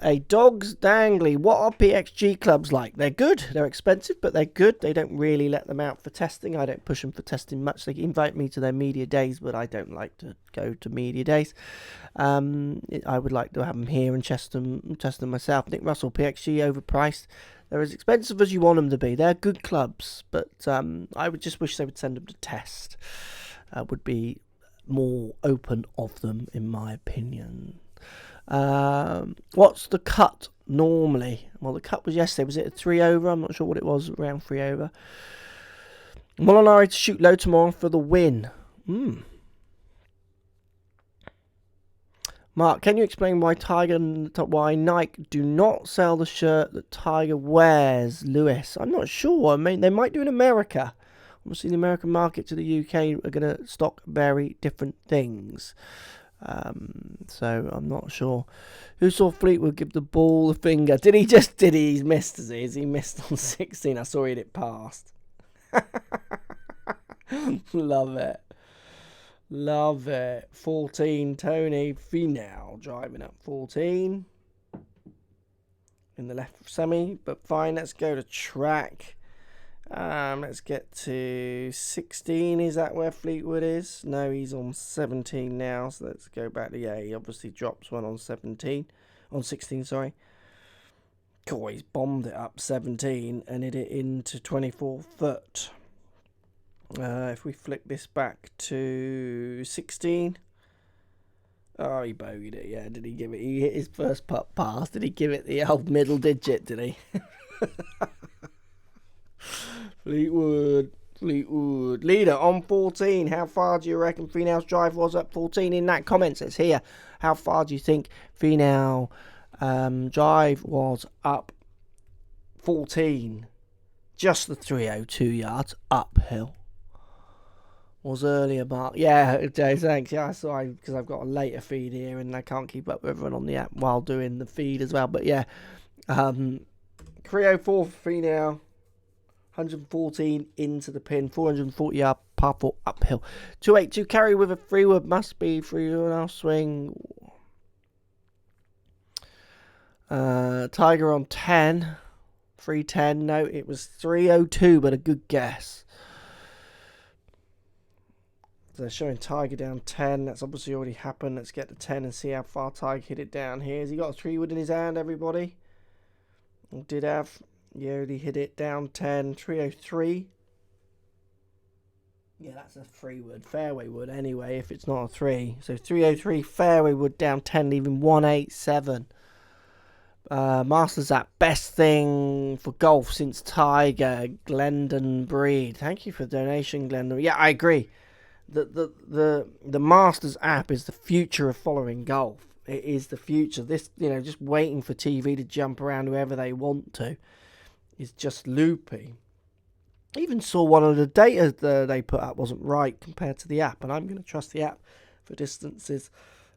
A Dogs Dangly. What are PXG clubs like? They're good. They're expensive, but they're good. They don't really let them out for testing. I don't push them for testing much. They invite me to their media days, but I don't like to go to media days. I would like to have them here and test them myself. Nick Russell, PXG overpriced. They're as expensive as you want them to be. They're good clubs, but I would just wish they would send them to test. Would be more open of them, in my opinion. What's the cut normally? Well, the cut was yesterday. Was it a 3 over? I'm not sure what it was. Around 3 over. Molinari to shoot low tomorrow for the win. Mark, can you explain why Nike do not sell the shirt that Tiger wears, Lewis? I'm not sure. I mean, they might do in America. Obviously, the American market to the UK are going to stock very different things. So I'm not sure. Who saw Fleetwood give the ball a finger? He's missed, has he missed on 16? I saw he hit it past. Love it. 14, Tony Finau driving up 14 in the left semi, but fine. Let's go to track. Let's get to 16. Is that where Fleetwood is? No, he's on 17 now. So let's go back to, he obviously drops one on 16, sorry. Cool, he's bombed it up 17 and hit it into 24 foot. If we flick this back to 16. Oh, he bogeyed it. Yeah, did he give it? He hit his first putt pass. Did he give it the old middle digit, did he? Fleetwood. Leader on 14. How far do you reckon Finau's drive was at 14? In that comment says here, how far do you think Finau drive was up 14? Just the 302 yards uphill. Was earlier, Mark. Yeah, Jay, thanks. Yeah, I saw, because I've got a later feed here and I can't keep up with everyone on the app while doing the feed as well. But yeah, 304 for Finau. 114 into the pin, 440 yard par 4 uphill. 282 carry with a freewood, must be 3.5 swing. Tiger on 10, 310. No, it was 302, but a good guess. They're showing Tiger down 10. That's obviously already happened. Let's get to 10 and see how far Tiger hit it down here. Has he got a 3-wood in his hand, everybody? He did have. Yeah, he hit it down 10, 303. Yeah, that's a 3-wood, fairway wood anyway, if it's not a 3. So 303 fairway wood down 10, leaving 187. Masters that best thing for golf since Tiger, Glendon Breed. Thank you for the donation, Glendon. Yeah, I agree. The Masters app is the future of following golf. It is the future. This, just waiting for TV to jump around whoever they want to is just loopy. I even saw one of the data that they put up wasn't right compared to the app, and I'm going to trust the app for distances.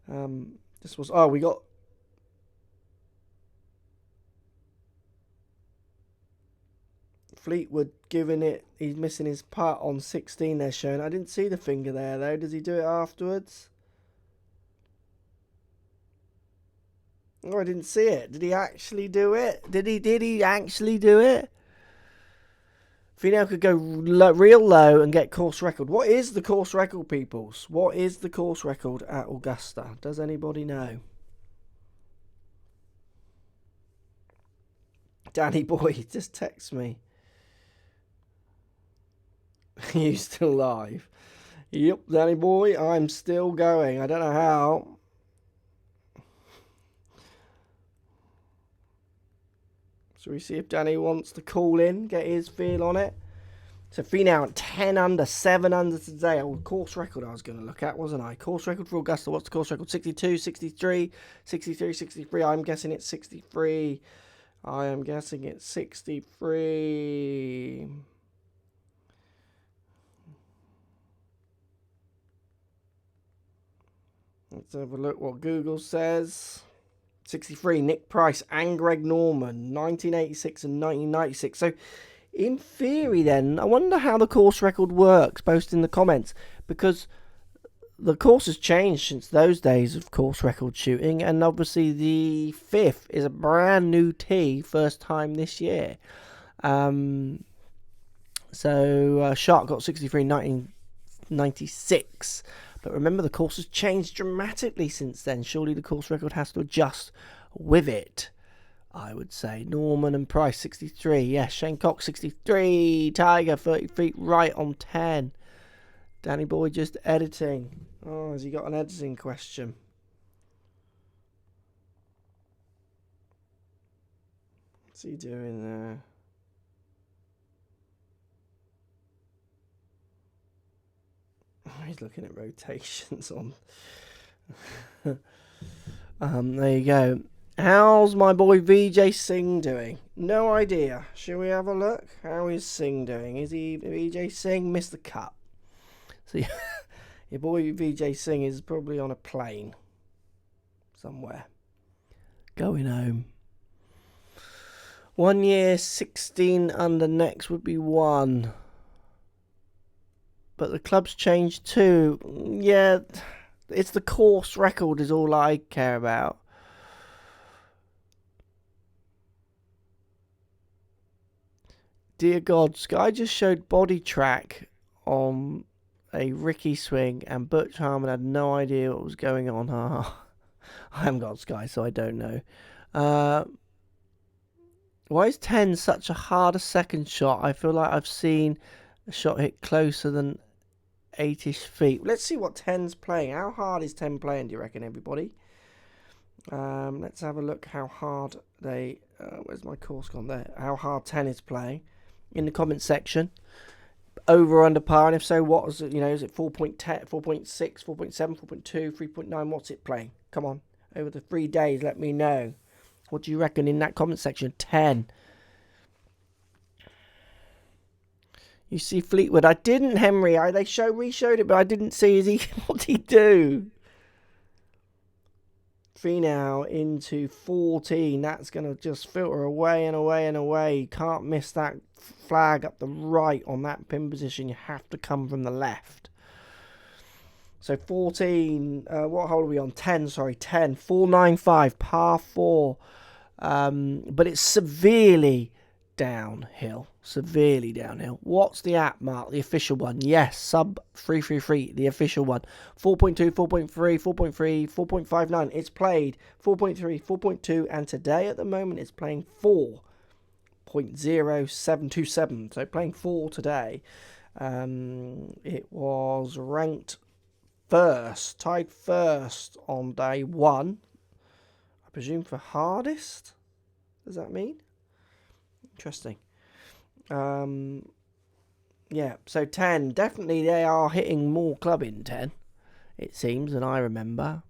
We got Fleetwood giving it, he's missing his putt on 16 they're showing. I didn't see the finger there though. Does he do it afterwards? Oh, I didn't see it. Did he actually do it? Did he actually do it? Finau could go real low and get course record. What is the course record, peoples? What is the course record at Augusta? Does anybody know? Danny boy, just text me. You still live? Yep, Danny boy, I'm still going. I don't know how. So we see if Danny wants to call in, get his feel on it. So Finau at 10 under, 7 under today. Oh, course record I was going to look at, wasn't I? Course record for Augusta. What's the course record? 62, 63, 63, 63. I'm guessing it's 63. I am guessing it's 63. Let's have a look what Google says. 63, Nick Price and Greg Norman, 1986 and 1996. So, in theory then, I wonder how the course record works. Post in the comments. Because the course has changed since those days of course record shooting. And obviously the fifth is a brand new tee, first time this year. Shark got 63 in 1996. But remember, the course has changed dramatically since then. Surely the course record has to adjust with it, I would say. Norman and Price, 63. Yes, Shane Cox, 63. Tiger, 30 feet right on 10. Danny Boy just editing. Oh, has he got an editing question? What's he doing there? He's looking at rotations on. There you go. How's my boy VJ Singh doing? No idea. Shall we have a look? How is Singh doing? Is he VJ Singh missed the cut? So your boy VJ Singh is probably on a plane somewhere, going home. 1 year, 16 under next would be 1. But the club's changed too. Yeah, it's the course record is all I care about. Dear God, Sky just showed body track on a Ricky swing and Butch Harmon had no idea what was going on. I haven't got Sky, so I don't know. Why is 10 such a harder second shot? I feel like I've seen a shot hit closer than 8-ish feet. Let's see what 10's playing. How hard is 10 playing, do you reckon, everybody? Let's have a look how hard they... where's my course gone there? How hard 10 is playing in the comment section. Over or under par, and if so, what is it? You know, is it 4.10, 4.6, 4.7, 4.2, 3.9? What's it playing? Come on, over the 3 days, let me know. What do you reckon in that comment section? 10. You see Fleetwood. I didn't, Henry. They re-showed it, but I didn't see. What did he do? Finau into 14. That's going to just filter away and away and away. You can't miss that flag up the right on that pin position. You have to come from the left. So 14. What hole are we on? 10. Sorry, 10. 495. Par 4. But it's severely downhill. Severely downhill. What's the app, Mark? The official one. Yes, sub 333, the official one. 4.2, 4.3, 4.3, 4.59. It's played 4.3, 4.2, and today at the moment it's playing 4.0727. So playing 4 today. It was ranked first, tied first on day 1. I presume for hardest. Does that mean? Interesting. Yeah, so 10, definitely they are hitting more club in 10, it seems, than I remember.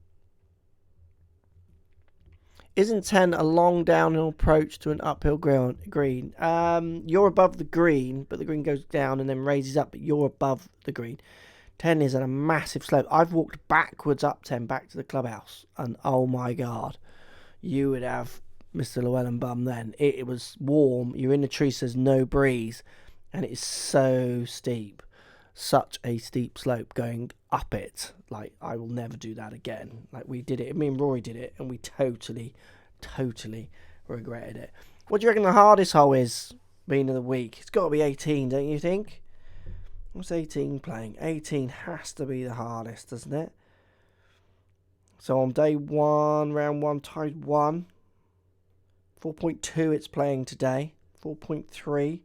Isn't 10 a long downhill approach to an uphill green? You're above the green, but the green goes down and then raises up, but you're above the green. 10 is at a massive slope. I've walked backwards up 10 back to the clubhouse, and oh my God, you would have Mr. Llewellyn bum then. It was warm, you're in the trees, there's no breeze, and it is so steep. Such a steep slope going up it. Like, I will never do that again. Like, we did it, me and Rory did it, and we totally regretted it. What do you reckon the hardest hole is, being of the week? It's got to be 18, don't you think? What's 18 playing? 18 has to be the hardest, doesn't it? So on day 1, round 1, tied 1. 4.2 it's playing today. 4.3.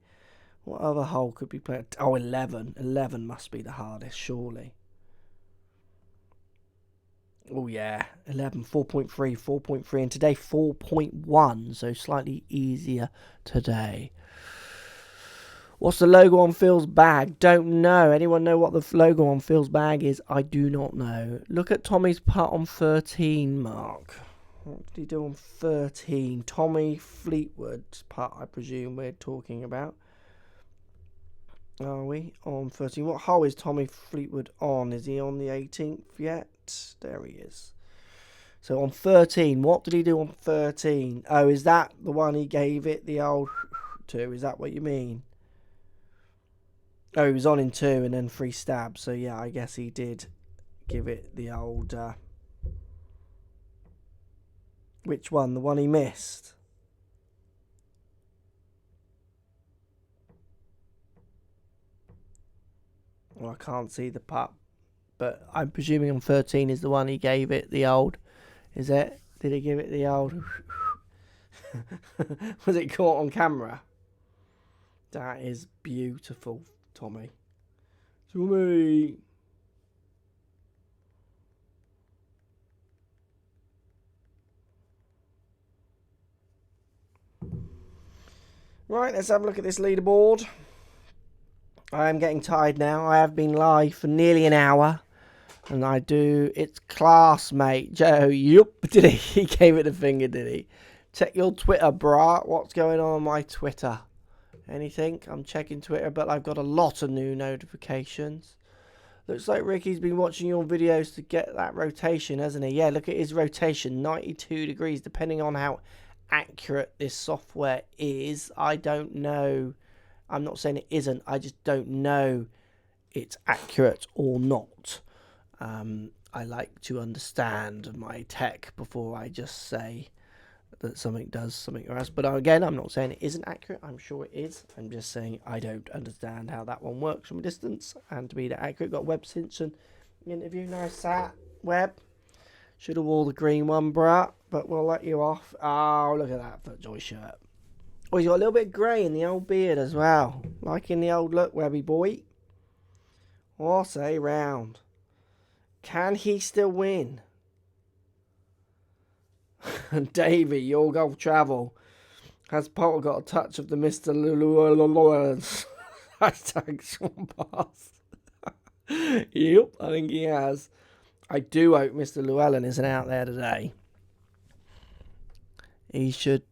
What other hole could be playing? Oh, 11. 11 must be the hardest, surely. Oh yeah, 11, 4.3, 4.3, and today 4.1, so slightly easier today. What's the logo on Phil's bag? Don't know. Anyone know what the logo on Phil's bag is? I do not know. Look at Tommy's putt on 13, Mark. What did he do on 13? Tommy Fleetwood's putt, I presume we're talking about. Are we on 13? What hole is Tommy Fleetwood on? Is he on the 18th yet? There he is. So on 13, what did he do on 13? Oh, is that the one he gave it the old to? Is that what you mean? Oh, he was on in 2 and then 3 stabs. So yeah, I guess he did give it the old... which one? The one he missed? Well, I can't see the putt. But I'm presuming on 13 is the one he gave it the old. Is it? Did he give it the old... Was it caught on camera? That is beautiful, Tommy. Tommy! Right, let's have a look at this leaderboard. I am getting tired now. I have been live for nearly an hour. And I do... It's class, mate. Joe, yup. Did he? He gave it a finger, did he? Check your Twitter, brah. What's going on my Twitter? Anything? I'm checking Twitter, but I've got a lot of new notifications. Looks like Ricky's been watching your videos to get that rotation, hasn't he? Yeah, look at his rotation. 92 degrees, depending on how accurate this software is. I don't know. I'm not saying it isn't. I just don't know it's accurate or not. I like to understand my tech before I just say that something does something else. But again, I'm not saying it isn't accurate. I'm sure it is. I'm just saying I don't understand how that one works from a distance. And to be that accurate, got Webb Simpson interview. Nice sat, Webb. Should have wore the green one, bruh. But we'll let you off. Oh, look at that FootJoy shirt. Oh, he's got a little bit of grey in the old beard as well. Liking the old look, Webby boy. What a round. Can he still win? Davey, your golf travel. Has Potter got a touch of the Mr. Llewellyn's? Hashtag Sean Pass. Yep, I think he has. I do hope Mr. Llewellyn isn't out there today. He should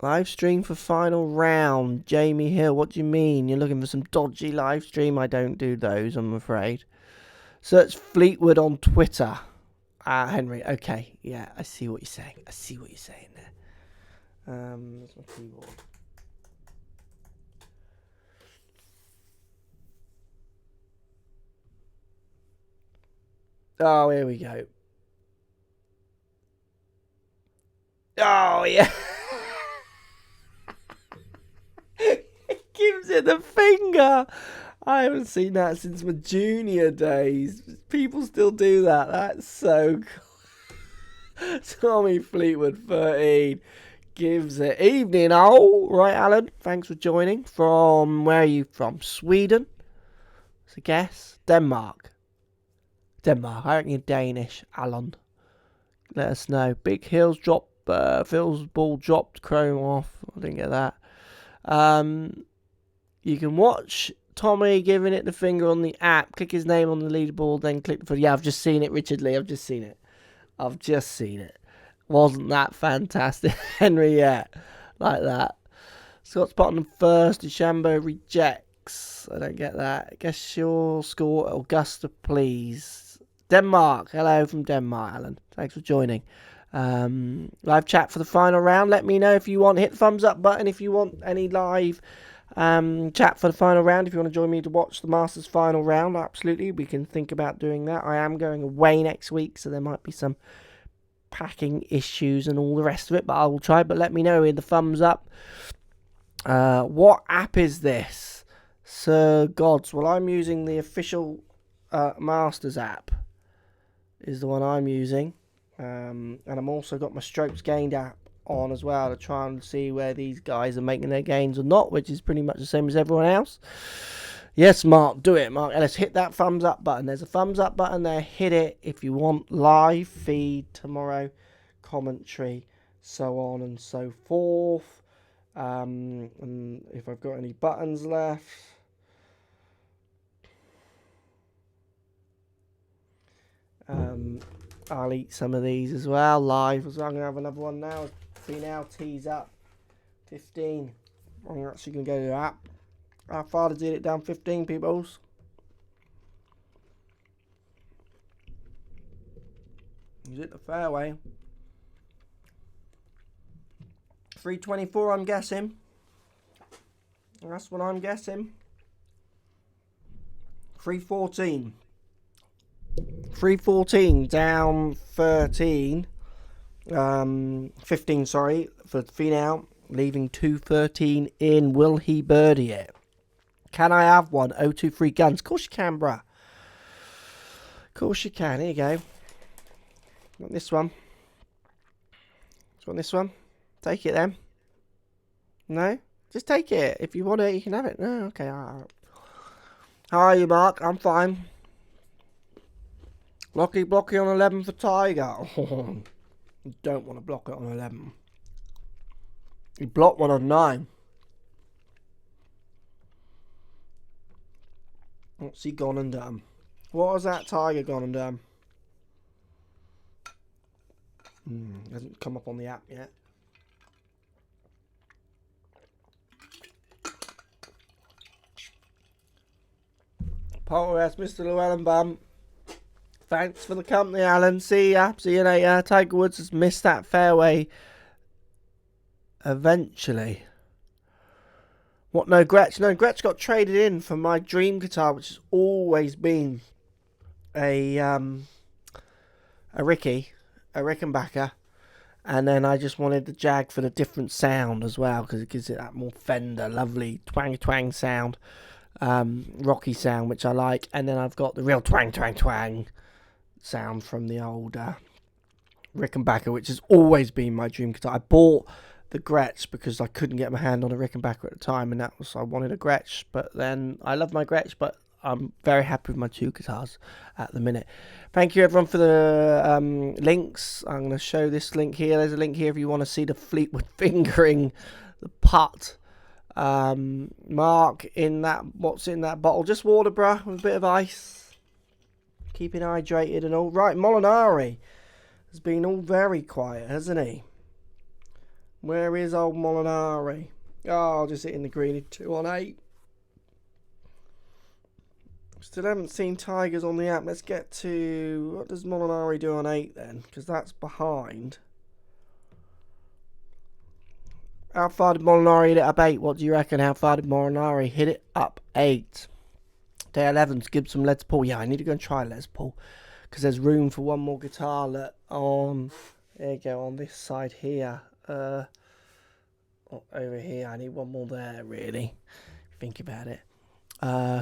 live stream for final round. Jamie Hill, what do you mean? You're looking for some dodgy live stream? I don't do those, I'm afraid. Search Fleetwood on Twitter. Henry, okay. Yeah, I see what you're saying. I see what you're saying there. That's my keyboard. Oh, here we go. Oh, yeah. Gives it the finger. I haven't seen that since my junior days. People still do that. That's so cool. Tommy Fleetwood, 13, gives it. Evening, all right, Alan. Thanks for joining. From, where are you from? Sweden? That's a guess. Denmark. Denmark. I reckon you're Danish, Alan. Let us know. Big Hills drop. Phil's ball dropped. Chrome off. I didn't get that. You can watch Tommy giving it the finger on the app. Click his name on the leaderboard, then click the... Yeah, I've just seen it, Richard Lee. I've just seen it. Wasn't that fantastic? Henry, yeah. Like that. Scott's bottom first. DeChambeau rejects. I don't get that. Guess your score, Augusta, please. Denmark. Hello from Denmark, Alan. Thanks for joining. Live chat for the final round. Let me know if you want. Hit the thumbs up button if you want any live chat for the final round. If you want to join me to watch the Masters final round, absolutely, we can think about doing that. I am going away next week, so there might be some packing issues and all the rest of it, but I will try. But let me know in the thumbs up. What app is this? Sir Gods. Well, I'm using the official Masters app is the one I'm using. And I'm also got my strokes gained app on as well to try and see where these guys are making their gains or not, which is pretty much the same as everyone else. Yes, Mark, do it, Mark Ellis. Hit that thumbs up button. There's a thumbs up button there. Hit it if you want live feed tomorrow, commentary, so on and so forth. And if I've got any buttons left. I'll eat some of these as well live. So I'm going to have another one now. Now tease up 15. I'm actually going to go to that. Our father did it down 15, peoples. Is it the fairway? 324, I'm guessing. That's what I'm guessing. 314. 314 down 13. 15, sorry, for Finau. Leaving 213 in. Will he birdie it? Can I have one? 023 guns. Of course you can, bruh. Of course you can. Here you go. Want this one? Do you want this one? Take it then. No? Just take it. If you want it, you can have it. No? Okay, alright. How are you, Mark? I'm fine. Blocky on 11 for Tiger. You don't want to block it on 11. You blocked one on 9. What's he gone and done? What has that Tiger gone and done? Hasn't come up on the app yet. Poltergeist, Mr. Llewellyn. Thanks for the company, Alan. See ya. See you later. Tiger Woods has missed that fairway eventually. What, no Gretsch? No, Gretsch got traded in for my dream guitar, which has always been a Rickenbacker. And then I just wanted the Jag for the different sound as well, because it gives it that more Fender, lovely twang sound. Rocky sound, which I like. And then I've got the real twang sound from the old Rickenbacker, which has always been my dream guitar. I bought the Gretsch because I couldn't get my hand on a Rickenbacker at the time, and that was, I wanted a Gretsch. But then I love my Gretsch, but I'm very happy with my two guitars at the minute. Thank you everyone for the links. I'm going to show this link here. There's a link here if you want to see the Fleetwood fingering the putt. Mark, in that, what's in that bottle? Just water, bruh, with a bit of ice. Keeping hydrated and all. Right, Molinari has been all very quiet, hasn't he? Where is old Molinari? Oh, just hitting the green 2 on 8. Still haven't seen Tigers on the app. Let's get to... What does Molinari do on 8 then? Because that's behind. How far did Molinari hit it up 8? What do you reckon? How far did Molinari hit it up 8? Day 11's Gibson Les Paul. Yeah, I need to go and try Les Paul. Because there's room for one more guitar on... There you go, on this side here. Over here. I need one more there, really. Think about it.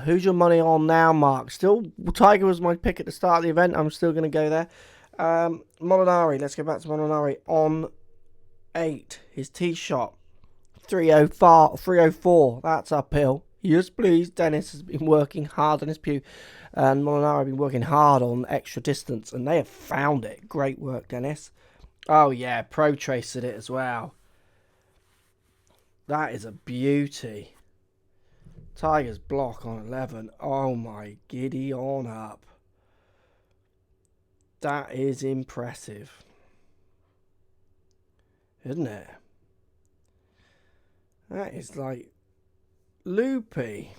Who's your money on now, Mark? Still, Tiger was my pick at the start of the event. I'm still going to go there. Molinari. Let's go back to Molinari. On 8. His tee shot. 304. That's uphill. Yes, please. Dennis has been working hard on his pew. And Molinari have been working hard on extra distance. And they have found it. Great work, Dennis. Oh, yeah. Pro traced it as well. That is a beauty. Tiger's block on 11. Oh my, giddy on up. That is impressive. Isn't it? That is like loopy.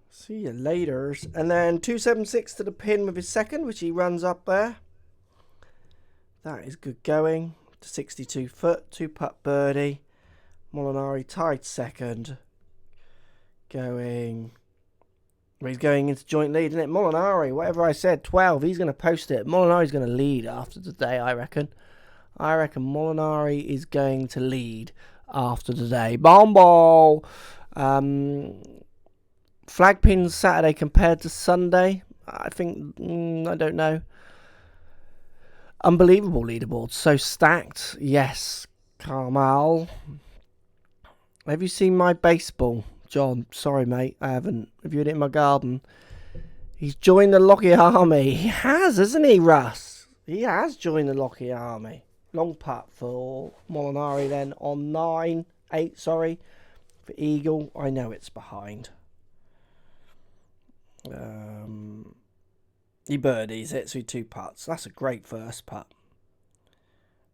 See you later. And then 276 to the pin with his second, which he runs up there. That is good going. To 62 foot, 2-putt birdie. Molinari tied second. Going. Well, he's going into joint lead, isn't it? Molinari, whatever I said, 12. He's going to post it. Molinari's going to lead after today, I reckon. I reckon Molinari is going to lead after today. Bombo! Flag pins Saturday compared to Sunday. I think, I don't know. Unbelievable leaderboard. So stacked. Yes. Carmel. Have you seen my baseball John, sorry mate, I haven't reviewed it in my garden. He's joined the Lockyer Army. He has, hasn't he, Russ? He has joined the Lockyer Army. Long putt for Molinari then on 8, sorry. For Eagle, I know it's behind. He birdies it, so 2 putts. That's a great first putt.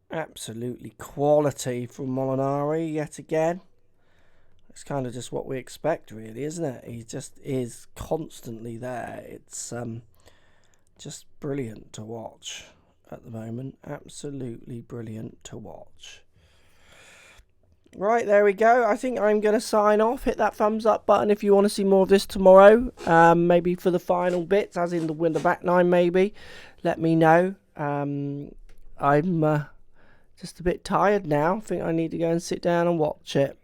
Absolutely quality from Molinari yet again. It's kind of just what we expect, really, isn't it? He just is constantly there. It's just brilliant to watch at the moment. Absolutely brilliant to watch. Right, there we go. I think I'm going to sign off. Hit that thumbs up button if you want to see more of this tomorrow. Maybe for the final bits, as in the back 9 maybe. Let me know. I'm just a bit tired now. I think I need to go and sit down and watch it.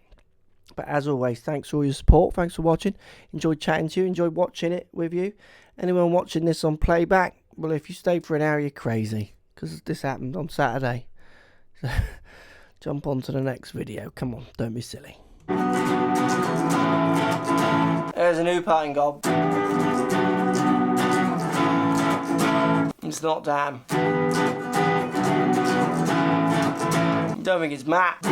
But as always, thanks for all your support. Thanks for watching. Enjoyed chatting to you. Enjoyed watching it with you. Anyone watching this on playback, well, if you stayed for an hour, you're crazy. Because this happened on Saturday. So jump on to the next video. Come on, don't be silly. There's a new putting gob. It's not damn. Don't think it's Matt.